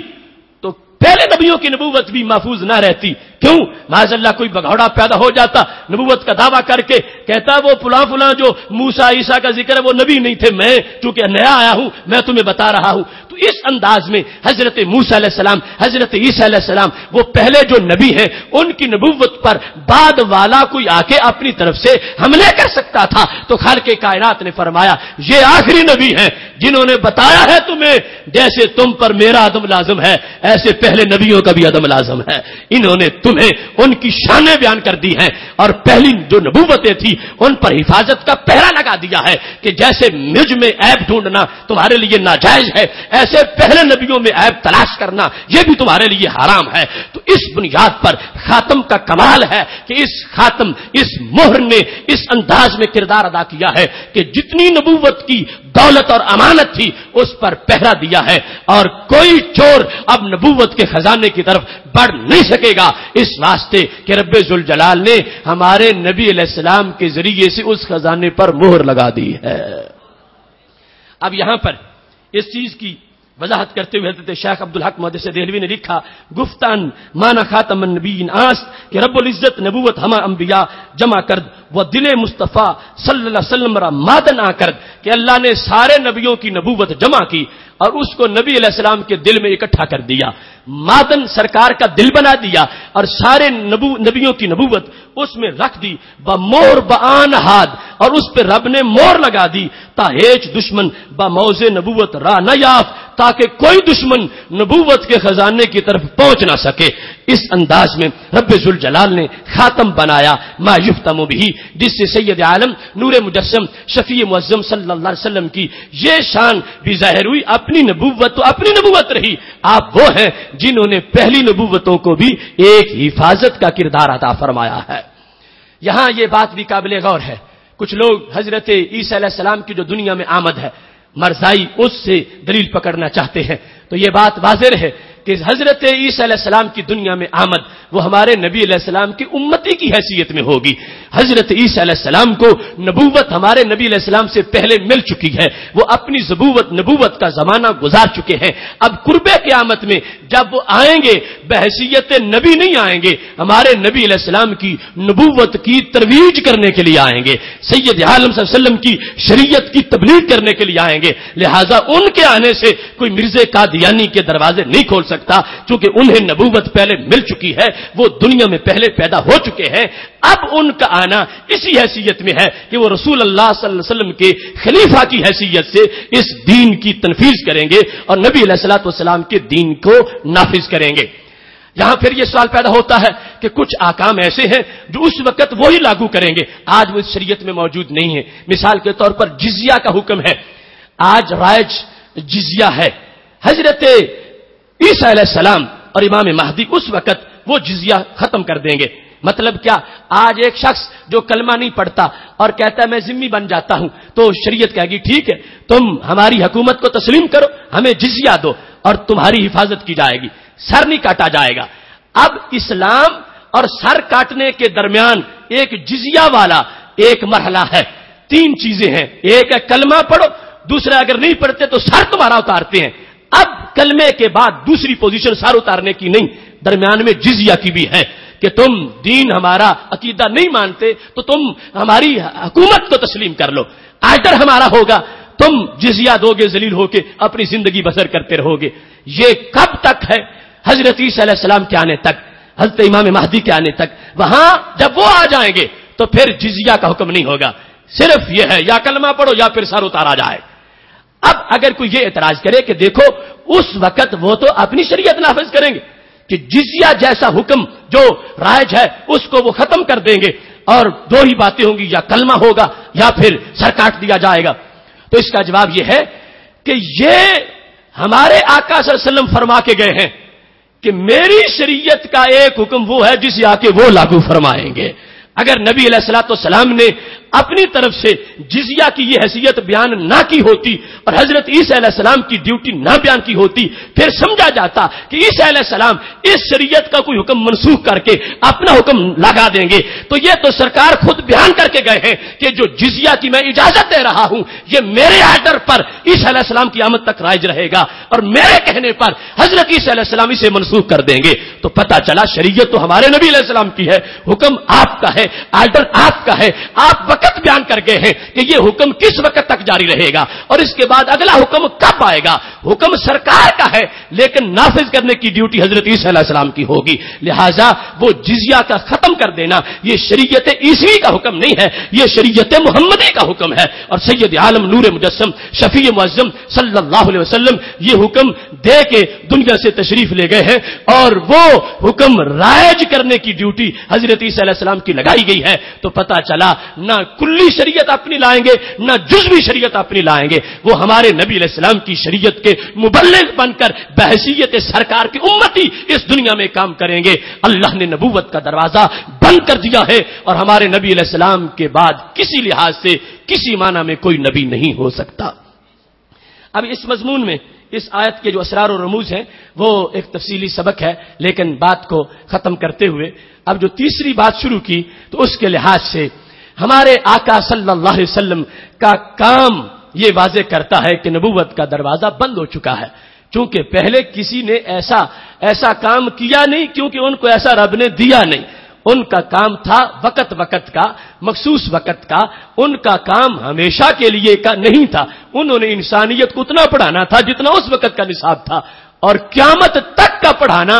Speaker 2: تو پہلے نبیوں کی نبوت بھی محفوظ نہ رہتی. کیوں؟ معاذ اللہ کوئی بگھوڑا پیدا ہو جاتا نبوت کا دعویٰ کر کے کہتا وہ فلاں جو موسیٰ عیسیٰ کا ذکر ہے وہ نبی نہیں تھے میں چونکہ نیا آیا ہوں میں تمہیں بتا رہا ہوں. تو اس انداز میں حضرت موسیٰ علیہ السلام حضرت عیسیٰ علیہ السلام وہ پہلے جو نبی ہیں ان کی نبوت پر بعد والا کوئی آ کے اپنی طرف سے حملے کر سکتا تھا. تو خالق کائنات نے فرمایا یہ آخری نبی ہیں جنہوں نے بتایا ہے تمہیں جیسے تم پر میرا عدم لازم ہے ایسے پہلے نبیوں کا بھی عدم لازم ہے. انہوں نے تمہیں ان کی شانیں بیان کر دی ہیں اور پہلی جو نبوتیں تھی ان پر حفاظت کا پہرا لگا دیا ہے کہ جیسے مجھ میں عیب ڈھونڈنا تمہارے لیے ناجائز ہے ایسے پہلے نبیوں میں عیب تلاش کرنا یہ بھی تمہارے لیے حرام ہے. تو اس بنیاد پر خاتم کا کمال ہے کہ اس خاتم اس مہر نے اس انداز میں کردار ادا کیا ہے کہ جتنی نبوت کی دولت اور امانت تھی اس پر پہرا دیا ہے اور کوئی چور اب نبوت کے خزانے کی طرف بڑھ نہیں سکے گا. اس واسطے کہ رب ذوالجلال نے ہمارے نبی علیہ السلام کے ذریعے سے اس خزانے پر مہر لگا دی ہے. اب یہاں پر اس چیز کی وضاحت کرتے ہوئے حضرت شیخ عبدالحق محدث دہلوی نے لکھا گفتان مانا خاتم النبیین آست کہ رب العزت نبوت ہما انبیاء جمع کرد وہ دل مصطفیٰ صلی اللہ علیہ وسلم را مادن آ کرد کہ اللہ نے سارے نبیوں کی نبوت جمع کی اور اس کو نبی علیہ السلام کے دل میں اکٹھا کر دیا. مادن سرکار کا دل بنا دیا اور سارے نبیوں کی نبوت اس میں رکھ دی. بمور بآن ہاد اور اس پہ رب نے مور لگا دی تا ہیچ دشمن بموز نبوت را نہ یاف تاکہ کوئی دشمن نبوت کے خزانے کی طرف پہنچ نہ سکے. اس انداز میں رب ذوالجلال نے خاتم بنایا ما یختم بہ جس سے سید عالم نور مجسم شفیع معظم صلی اللہ علیہ وسلم کی یہ شان بھی ظاہر ہوئی. اپنی نبوت تو اپنی نبوت رہی. آپ وہ ہیں جنہوں نے پہلی نبوتوں کو بھی ایک حفاظت کا کردار عطا فرمایا ہے. یہاں یہ بات بھی قابل غور ہے. کچھ لوگ حضرت عیسیٰ علیہ السلام کی جو دنیا میں آمد ہے مرزائی اس سے دلیل پکڑنا چاہتے ہیں. تو یہ بات واضح ہے کہ حضرت عیسیٰ علیہ السلام کی دنیا میں آمد وہ ہمارے نبی علیہ السلام کی امتی کی حیثیت میں ہوگی. حضرت عیسیٰ علیہ السلام کو نبوت ہمارے نبی علیہ السلام سے پہلے مل چکی ہے، وہ اپنی نبوت کا زمانہ گزار چکے ہیں۔ اب قرب قیامت میں جب وہ آئیں گے بحیثیت نبی نہیں آئیں گے، ہمارے نبی علیہ السلام کی نبوت کی ترویج کرنے کے لیے آئیں گے، سید عالم صلی اللہ علیہ وسلم کی شریعت کی تبلیغ کرنے کے لیے آئیں گے۔ لہذا ان کے آنے سے کوئی مرزا قادیانی کے دروازے نہیں کھول سکتا، چونکہ انہیں نبوت پہلے مل چکی ہے، وہ دنیا میں پہلے پیدا ہو چکے ہیں۔ اب ان کا آنا اسی حیثیت میں ہے کہ وہ رسول اللہ صلی اللہ علیہ وسلم کے خلیفہ کی حیثیت سے اس دین کی تنفیذ کریں گے اور نبی علیہ الصلوۃ والسلام کے دین کو نافذ کریں گے۔ یہاں پھر یہ سوال پیدا ہوتا ہے کہ کچھ احکام ایسے ہیں جو اس وقت وہی لاگو کریں گے، آج وہ اس شریعت میں موجود نہیں ہے۔ مثال کے طور پر جزیہ کا حکم ہے، آج رائج جزیہ ہے۔ حضرت عیسیٰ علیہ السلام اور امام مہدی اس وقت وہ جزیہ ختم کر دیں گے۔ مطلب کیا؟ آج ایک شخص جو کلمہ نہیں پڑھتا اور کہتا ہے میں ذمہ بن جاتا ہوں، تو شریعت کہے گی ٹھیک ہے تم ہماری حکومت کو تسلیم کرو، ہمیں جزیہ دو اور تمہاری حفاظت کی جائے گی، سر نہیں کاٹا جائے گا۔ اب اسلام اور سر کاٹنے کے درمیان ایک جزیہ والا ایک مرحلہ ہے، تین چیزیں ہیں، ایک ہے کلمہ پڑھو، دوسرا اگر نہیں پڑھتے تو سر تمہارا اتارتے ہیں۔ اب کلمے کے بعد دوسری پوزیشن سر اتارنے کی نہیں، درمیان میں جزیہ کی بھی ہے کہ تم دین ہمارا عقیدہ نہیں مانتے تو تم ہماری حکومت کو تسلیم کر لو، آرڈر ہمارا ہوگا، تم جزیہ دو گے، ذلیل ہو کے اپنی زندگی بسر کرتے رہو گے۔ یہ کب تک ہے؟ حضرت عیسیٰ علیہ السلام کے آنے تک، حضرت امام مہدی کے آنے تک۔ وہاں جب وہ آ جائیں گے تو پھر جزیہ کا حکم نہیں ہوگا، صرف یہ ہے یا کلمہ پڑھو یا پھر سر اتارا جائے۔ اب اگر کوئی یہ اعتراض کرے کہ دیکھو اس وقت وہ تو اپنی شریعت نافذ کریں گے کہ جزیہ جیسا حکم جو رائج ہے اس کو وہ ختم کر دیں گے اور دو ہی باتیں ہوں گی، یا کلمہ ہوگا یا پھر سر کاٹ دیا جائے گا، تو اس کا جواب یہ ہے کہ یہ ہمارے آقا صلی اللہ علیہ وسلم فرما کے گئے ہیں کہ میری شریعت کا ایک حکم وہ ہے جسے آ کے وہ لاگو فرمائیں گے۔ اگر نبی علیہ الصلوۃ والسلام نے اپنی طرف سے جزیہ کی یہ حیثیت بیان نہ کی ہوتی اور حضرت عیسیٰ علیہ السلام کی ڈیوٹی نہ بیان کی ہوتی، پھر سمجھا جاتا کہ عیسیٰ علیہ السلام اس شریعت کا کوئی حکم منسوخ کر کے اپنا حکم لگا دیں گے، تو یہ تو سرکار خود بیان کر کے گئے ہیں کہ جو جزیہ کی میں اجازت دے رہا ہوں یہ میرے آرڈر پر عیسیٰ علیہ السلام کی آمد تک رائج رہے گا اور میرے کہنے پر حضرت عیسیٰ علیہ السلام اسے منسوخ کر دیں گے۔ تو پتہ چلا شریعت تو ہمارے نبی علیہ السلام کی ہے، حکم آپ کا ہے، آرڈر آپ کا ہے، آپ وقت بیان کر گئے ہیں کہ یہ حکم کس وقت تک جاری رہے گا اور اس کے بعد اگلا حکم کب آئے گا۔ حکم سرکار کا ہے لیکن نافذ کرنے کی ڈیوٹی حضرت عیسیٰ علیہ السلام کی ہوگی، لہذا وہ جزیہ کا ختم کر دینا یہ شریعت عیسوی کا حکم نہیں ہے، یہ شریعت محمدی کا حکم ہے۔ اور سید عالم نور مجسم شفیع معظم صلی اللہ علیہ وسلم یہ حکم دے کے دنیا سے تشریف لے گئے ہیں اور وہ حکم رائج کرنے کی ڈیوٹی حضرت عیسیٰ علیہ السلام کی لگائی گئی ہے۔ تو پتہ چلا نہ کلی شریعت اپنی لائیں گے نہ جزوی شریعت اپنی لائیں گے، وہ ہمارے نبی علیہ السلام کی شریعت کے مبلغ بن کر بحیثیت سرکار کی امتی اس دنیا میں کام کریں گے۔ اللہ نے نبوت کا دروازہ بند کر دیا ہے اور ہمارے نبی علیہ السلام کے بعد کسی لحاظ سے کسی معنی میں کوئی نبی نہیں ہو سکتا۔ اب اس مضمون میں اس آیت کے جو اسرار و رموز ہیں وہ ایک تفصیلی سبق ہے، لیکن بات کو ختم کرتے ہوئے اب جو تیسری بات شروع کی تو اس کے لحاظ سے ہمارے آقا صلی اللہ علیہ وسلم کا کام یہ واضح کرتا ہے کہ نبوت کا دروازہ بند ہو چکا ہے، چونکہ پہلے کسی نے ایسا کام کیا نہیں، کیونکہ ان کو ایسا رب نے دیا نہیں۔ ان کا کام تھا وقت کا، مخصوص وقت کا، ان کا کام ہمیشہ کے لیے کا نہیں تھا۔ انہوں نے انسانیت کو اتنا پڑھانا تھا جتنا اس وقت کا نصاب تھا، اور قیامت تک کا پڑھانا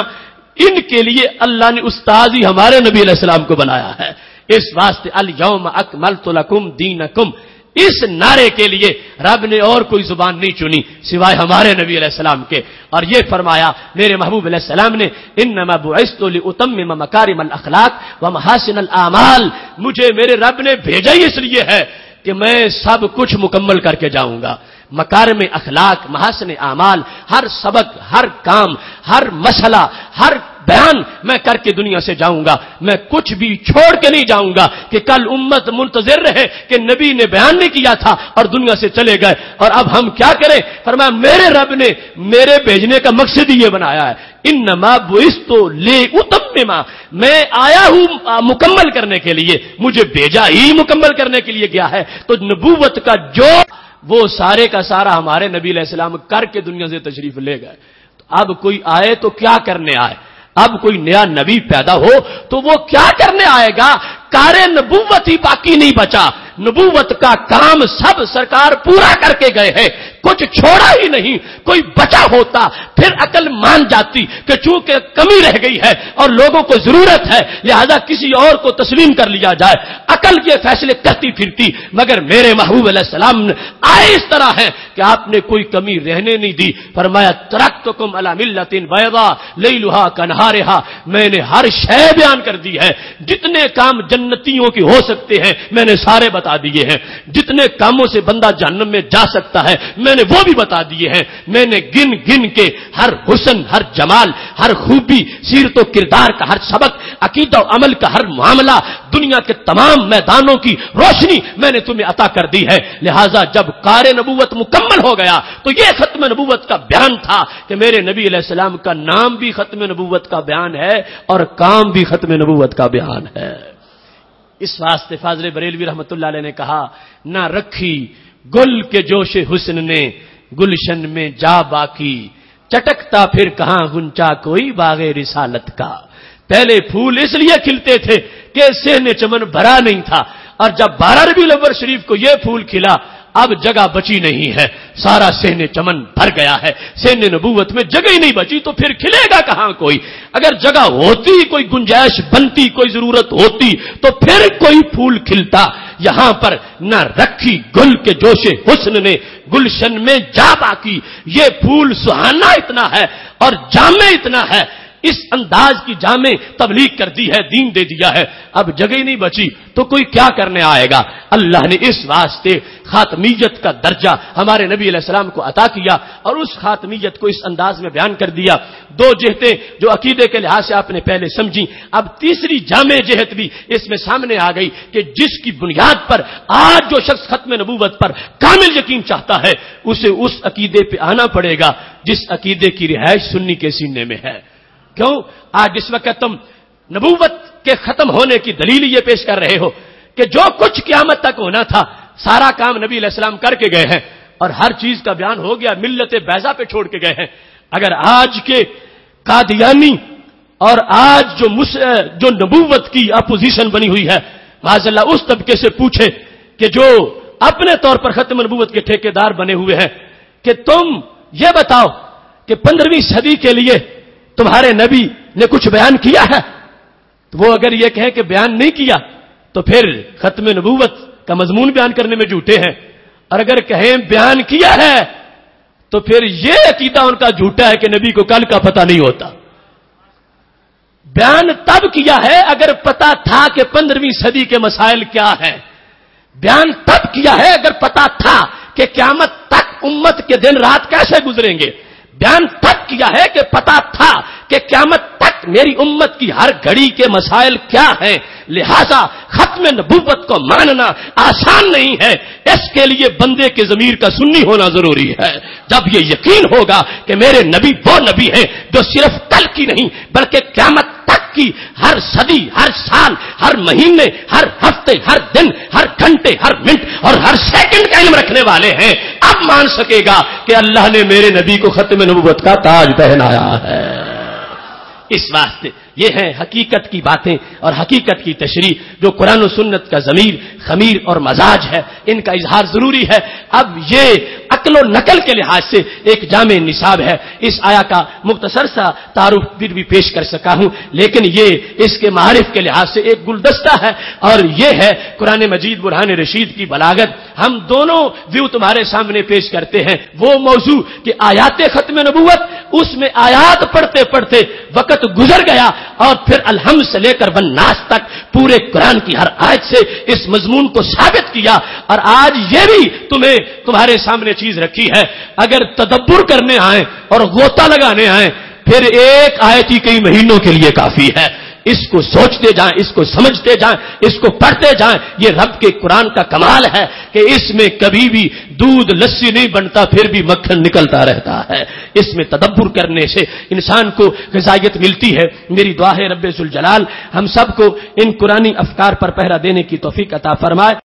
Speaker 2: ان کے لیے اللہ نے استاد ہی ہمارے نبی علیہ السلام کو بنایا ہے۔ اس واسطے الیوم اکملت لکم دینکم، اس نعرے کے لیے رب نے اور کوئی زبان نہیں چنی سوائے ہمارے نبی علیہ السلام کے، اور یہ فرمایا میرے محبوب علیہ السلام نے انما بعثت لاتمم مکارم الاخلاق ومحاسن الاعمال، مجھے میرے رب نے بھیجا ہی اس لیے ہے کہ میں سب کچھ مکمل کر کے جاؤں گا۔ مکارم اخلاق، محاسن اعمال، ہر سبق، ہر کام، ہر مسئلہ، ہر بیان میں کر کے دنیا سے جاؤں گا، میں کچھ بھی چھوڑ کے نہیں جاؤں گا کہ کل امت منتظر رہے کہ نبی نے بیان نہیں کیا تھا اور دنیا سے چلے گئے اور اب ہم کیا کریں۔ فرمایا میرے رب نے میرے بھیجنے کا مقصد ہی یہ بنایا ہے، انما بعثت لأتمم، میں آیا ہوں مکمل کرنے کے لیے، مجھے بھیجا ہی مکمل کرنے کے لیے گیا ہے۔ تو نبوت کا جو وہ سارے کا سارا ہمارے نبی علیہ السلام کر کے دنیا سے تشریف لے گئے۔ تو اب کوئی آئے تو کیا کرنے آئے؟ اب کوئی نیا نبی پیدا ہو تو وہ کیا کرنے آئے گا؟ کار نبوت ہی باقی نہیں بچا، نبوت کا کام سب سرکار پورا کر کے گئے ہیں، کچھ چھوڑا ہی نہیں۔ کوئی بچا ہوتا پھر عقل مان جاتی کہ چونکہ کمی رہ گئی ہے اور لوگوں کو ضرورت ہے لہذا کسی اور کو تسلیم کر لیا جائے، عقل کے فیصلے کرتی پھرتی، مگر میرے محبوب علیہ السلام آئے اس طرح ہے کہ آپ نے کوئی کمی رہنے نہیں دی۔ فرمایا ترکتکم علی ملۃ بیضاء لیلھا کنہارھا، میں نے ہر شے بیان کر دی ہے، جتنے کام جنتیوں کی ہو سکتے ہیں میں نے سارے بتا دیے ہیں، جتنے کاموں سے بندہ جہنم میں جا سکتا ہے میں نے وہ بھی بتا دیے ہیں، میں نے گن گن کے ہر حسن، ہر جمال، ہر خوبی، سیرت و کردار کا ہر سبق، عقیدہ و عمل کا ہر معاملہ، دنیا کے تمام میدانوں کی روشنی میں نے تمہیں عطا کر دی ہے۔ لہذا جب کار نبوت مکمل ہو گیا تو یہ ختم نبوت کا بیان تھا کہ میرے نبی علیہ السلام کا نام بھی ختم نبوت کا بیان ہے اور کام بھی ختم نبوت کا بیان ہے۔ اس واسطے فاضل بریلوی رحمت اللہ علیہ نے کہا، نہ رکھی گل کے جوش حسن نے گلشن میں جا باقی، چٹکتا پھر کہاں غنچہ کوئی باغ رسالت کا۔ پہلے پھول اس لیے کھلتے تھے کہ صحن چمن بھرا نہیں تھا، اور جب 12 ربیع الاول شریف کو یہ پھول کھلا اب جگہ بچی نہیں ہے، سارا صحن چمن بھر گیا ہے، صحن نبوت میں جگہ ہی نہیں بچی تو پھر کھلے گا کہاں کوئی؟ اگر جگہ ہوتی، کوئی گنجائش بنتی، کوئی ضرورت ہوتی تو پھر کوئی پھول کھلتا۔ یہاں پر نہ رکھی گل کے جوش حسن نے گلشن میں جا باقی، یہ پھول سہانا اتنا ہے اور جامع اتنا ہے، اس انداز کی جامع تبلیغ کر دی ہے، دین دے دیا ہے، اب جگہ ہی نہیں بچی تو کوئی کیا کرنے آئے گا؟ اللہ نے اس واسطے خاتمیت کا درجہ ہمارے نبی علیہ السلام کو عطا کیا اور اس خاتمیت کو اس انداز میں بیان کر دیا۔ دو جہتیں جو عقیدے کے لحاظ سے آپ نے پہلے سمجھی، اب تیسری جامع جہت بھی اس میں سامنے آ گئی کہ جس کی بنیاد پر آج جو شخص ختم نبوت پر کامل یقین چاہتا ہے اسے اس عقیدے پہ آنا پڑے گا جس عقیدے کی رہائش سنی کے سینے میں ہے۔ کیوں؟ آج اس وقت تم نبوت کے ختم ہونے کی دلیل یہ پیش کر رہے ہو کہ جو کچھ قیامت تک ہونا تھا سارا کام نبی علیہ السلام کر کے گئے ہیں اور ہر چیز کا بیان ہو گیا، ملت بیضا پہ چھوڑ کے گئے ہیں۔ اگر آج کے قادیانی اور آج جو نبوت کی اپوزیشن بنی ہوئی ہے معاذ اللہ اس طبقے سے پوچھے کہ جو اپنے طور پر ختم نبوت کے ٹھیکیدار بنے ہوئے ہیں کہ تم یہ بتاؤ کہ 15ویں صدی کے لیے تمہارے نبی نے کچھ بیان کیا ہے، تو وہ اگر یہ کہیں کہ بیان نہیں کیا تو پھر ختم نبوت کا مضمون بیان کرنے میں جھوٹے ہیں، اور اگر کہیں بیان کیا ہے تو پھر یہ عقیدہ ان کا جھوٹا ہے کہ نبی کو کل کا پتہ نہیں ہوتا۔ بیان تب کیا ہے اگر پتہ تھا کہ 15ویں صدی کے مسائل کیا ہیں، بیان تب کیا ہے اگر پتہ تھا کہ قیامت تک امت کے دن رات کیسے گزریں گے، بیان تب کیا ہے کہ پتا تھا کہ قیامت تک میری امت کی ہر گھڑی کے مسائل کیا ہیں، لہذا ختم نبوت کو ماننا آسان نہیں ہے، اس کے لیے بندے کے ضمیر کا سنی ہونا ضروری ہے۔ جب یہ یقین ہوگا کہ میرے نبی وہ نبی ہیں جو صرف کل کی نہیں بلکہ قیامت تک کی ہر صدی، ہر سال، ہر مہینے، ہر ہفتے، ہر دن، ہر گھنٹے، ہر منٹ اور ہر سیکنڈ کا علم رکھنے والے ہیں، اب مان سکے گا کہ اللہ نے میرے نبی کو ختم نبوت کا تاج پہنایا ہے۔ اس واسطے یہ ہیں حقیقت کی باتیں اور حقیقت کی تشریح جو قرآن و سنت کا ضمیر، خمیر اور مزاج ہے، ان کا اظہار ضروری ہے۔ اب یہ عقل و نقل کے لحاظ سے ایک جامع نصاب ہے، اس آیا کا مختصر سا تعارف پھر بھی پیش کر سکا ہوں، لیکن یہ اس کے معارف کے لحاظ سے ایک گلدستہ ہے، اور یہ ہے قرآن مجید برہان رشید کی بلاغت۔ ہم دونوں ویو تمہارے سامنے پیش کرتے ہیں، وہ موضوع کہ آیات ختم نبوت، اس میں آیات پڑھتے پڑھتے وقت گزر گیا اور پھر الحمد سے لے کر والناس تک پورے قرآن کی ہر آیت سے اس مضمون کو ثابت کیا، اور آج یہ بھی تمہارے سامنے چیز رکھی ہے۔ اگر تدبر کرنے آئیں اور غوطہ لگانے آئیں پھر ایک آیت ہی کئی مہینوں کے لیے کافی ہے. اس کو سوچتے جائیں, اس کو سمجھتے جائیں, اس کو پڑھتے جائیں. یہ رب کے قرآن کا کمال ہے کہ اس میں کبھی بھی دودھ لسی نہیں بنتا, پھر بھی مکھن نکلتا رہتا ہے. اس میں تدبر کرنے سے انسان کو غذائیت ملتی ہے. میری دعا ہے رب ذوالجلال ہم سب کو ان قرآنی افکار پر پہرا دینے کی توفیق عطا فرمائے.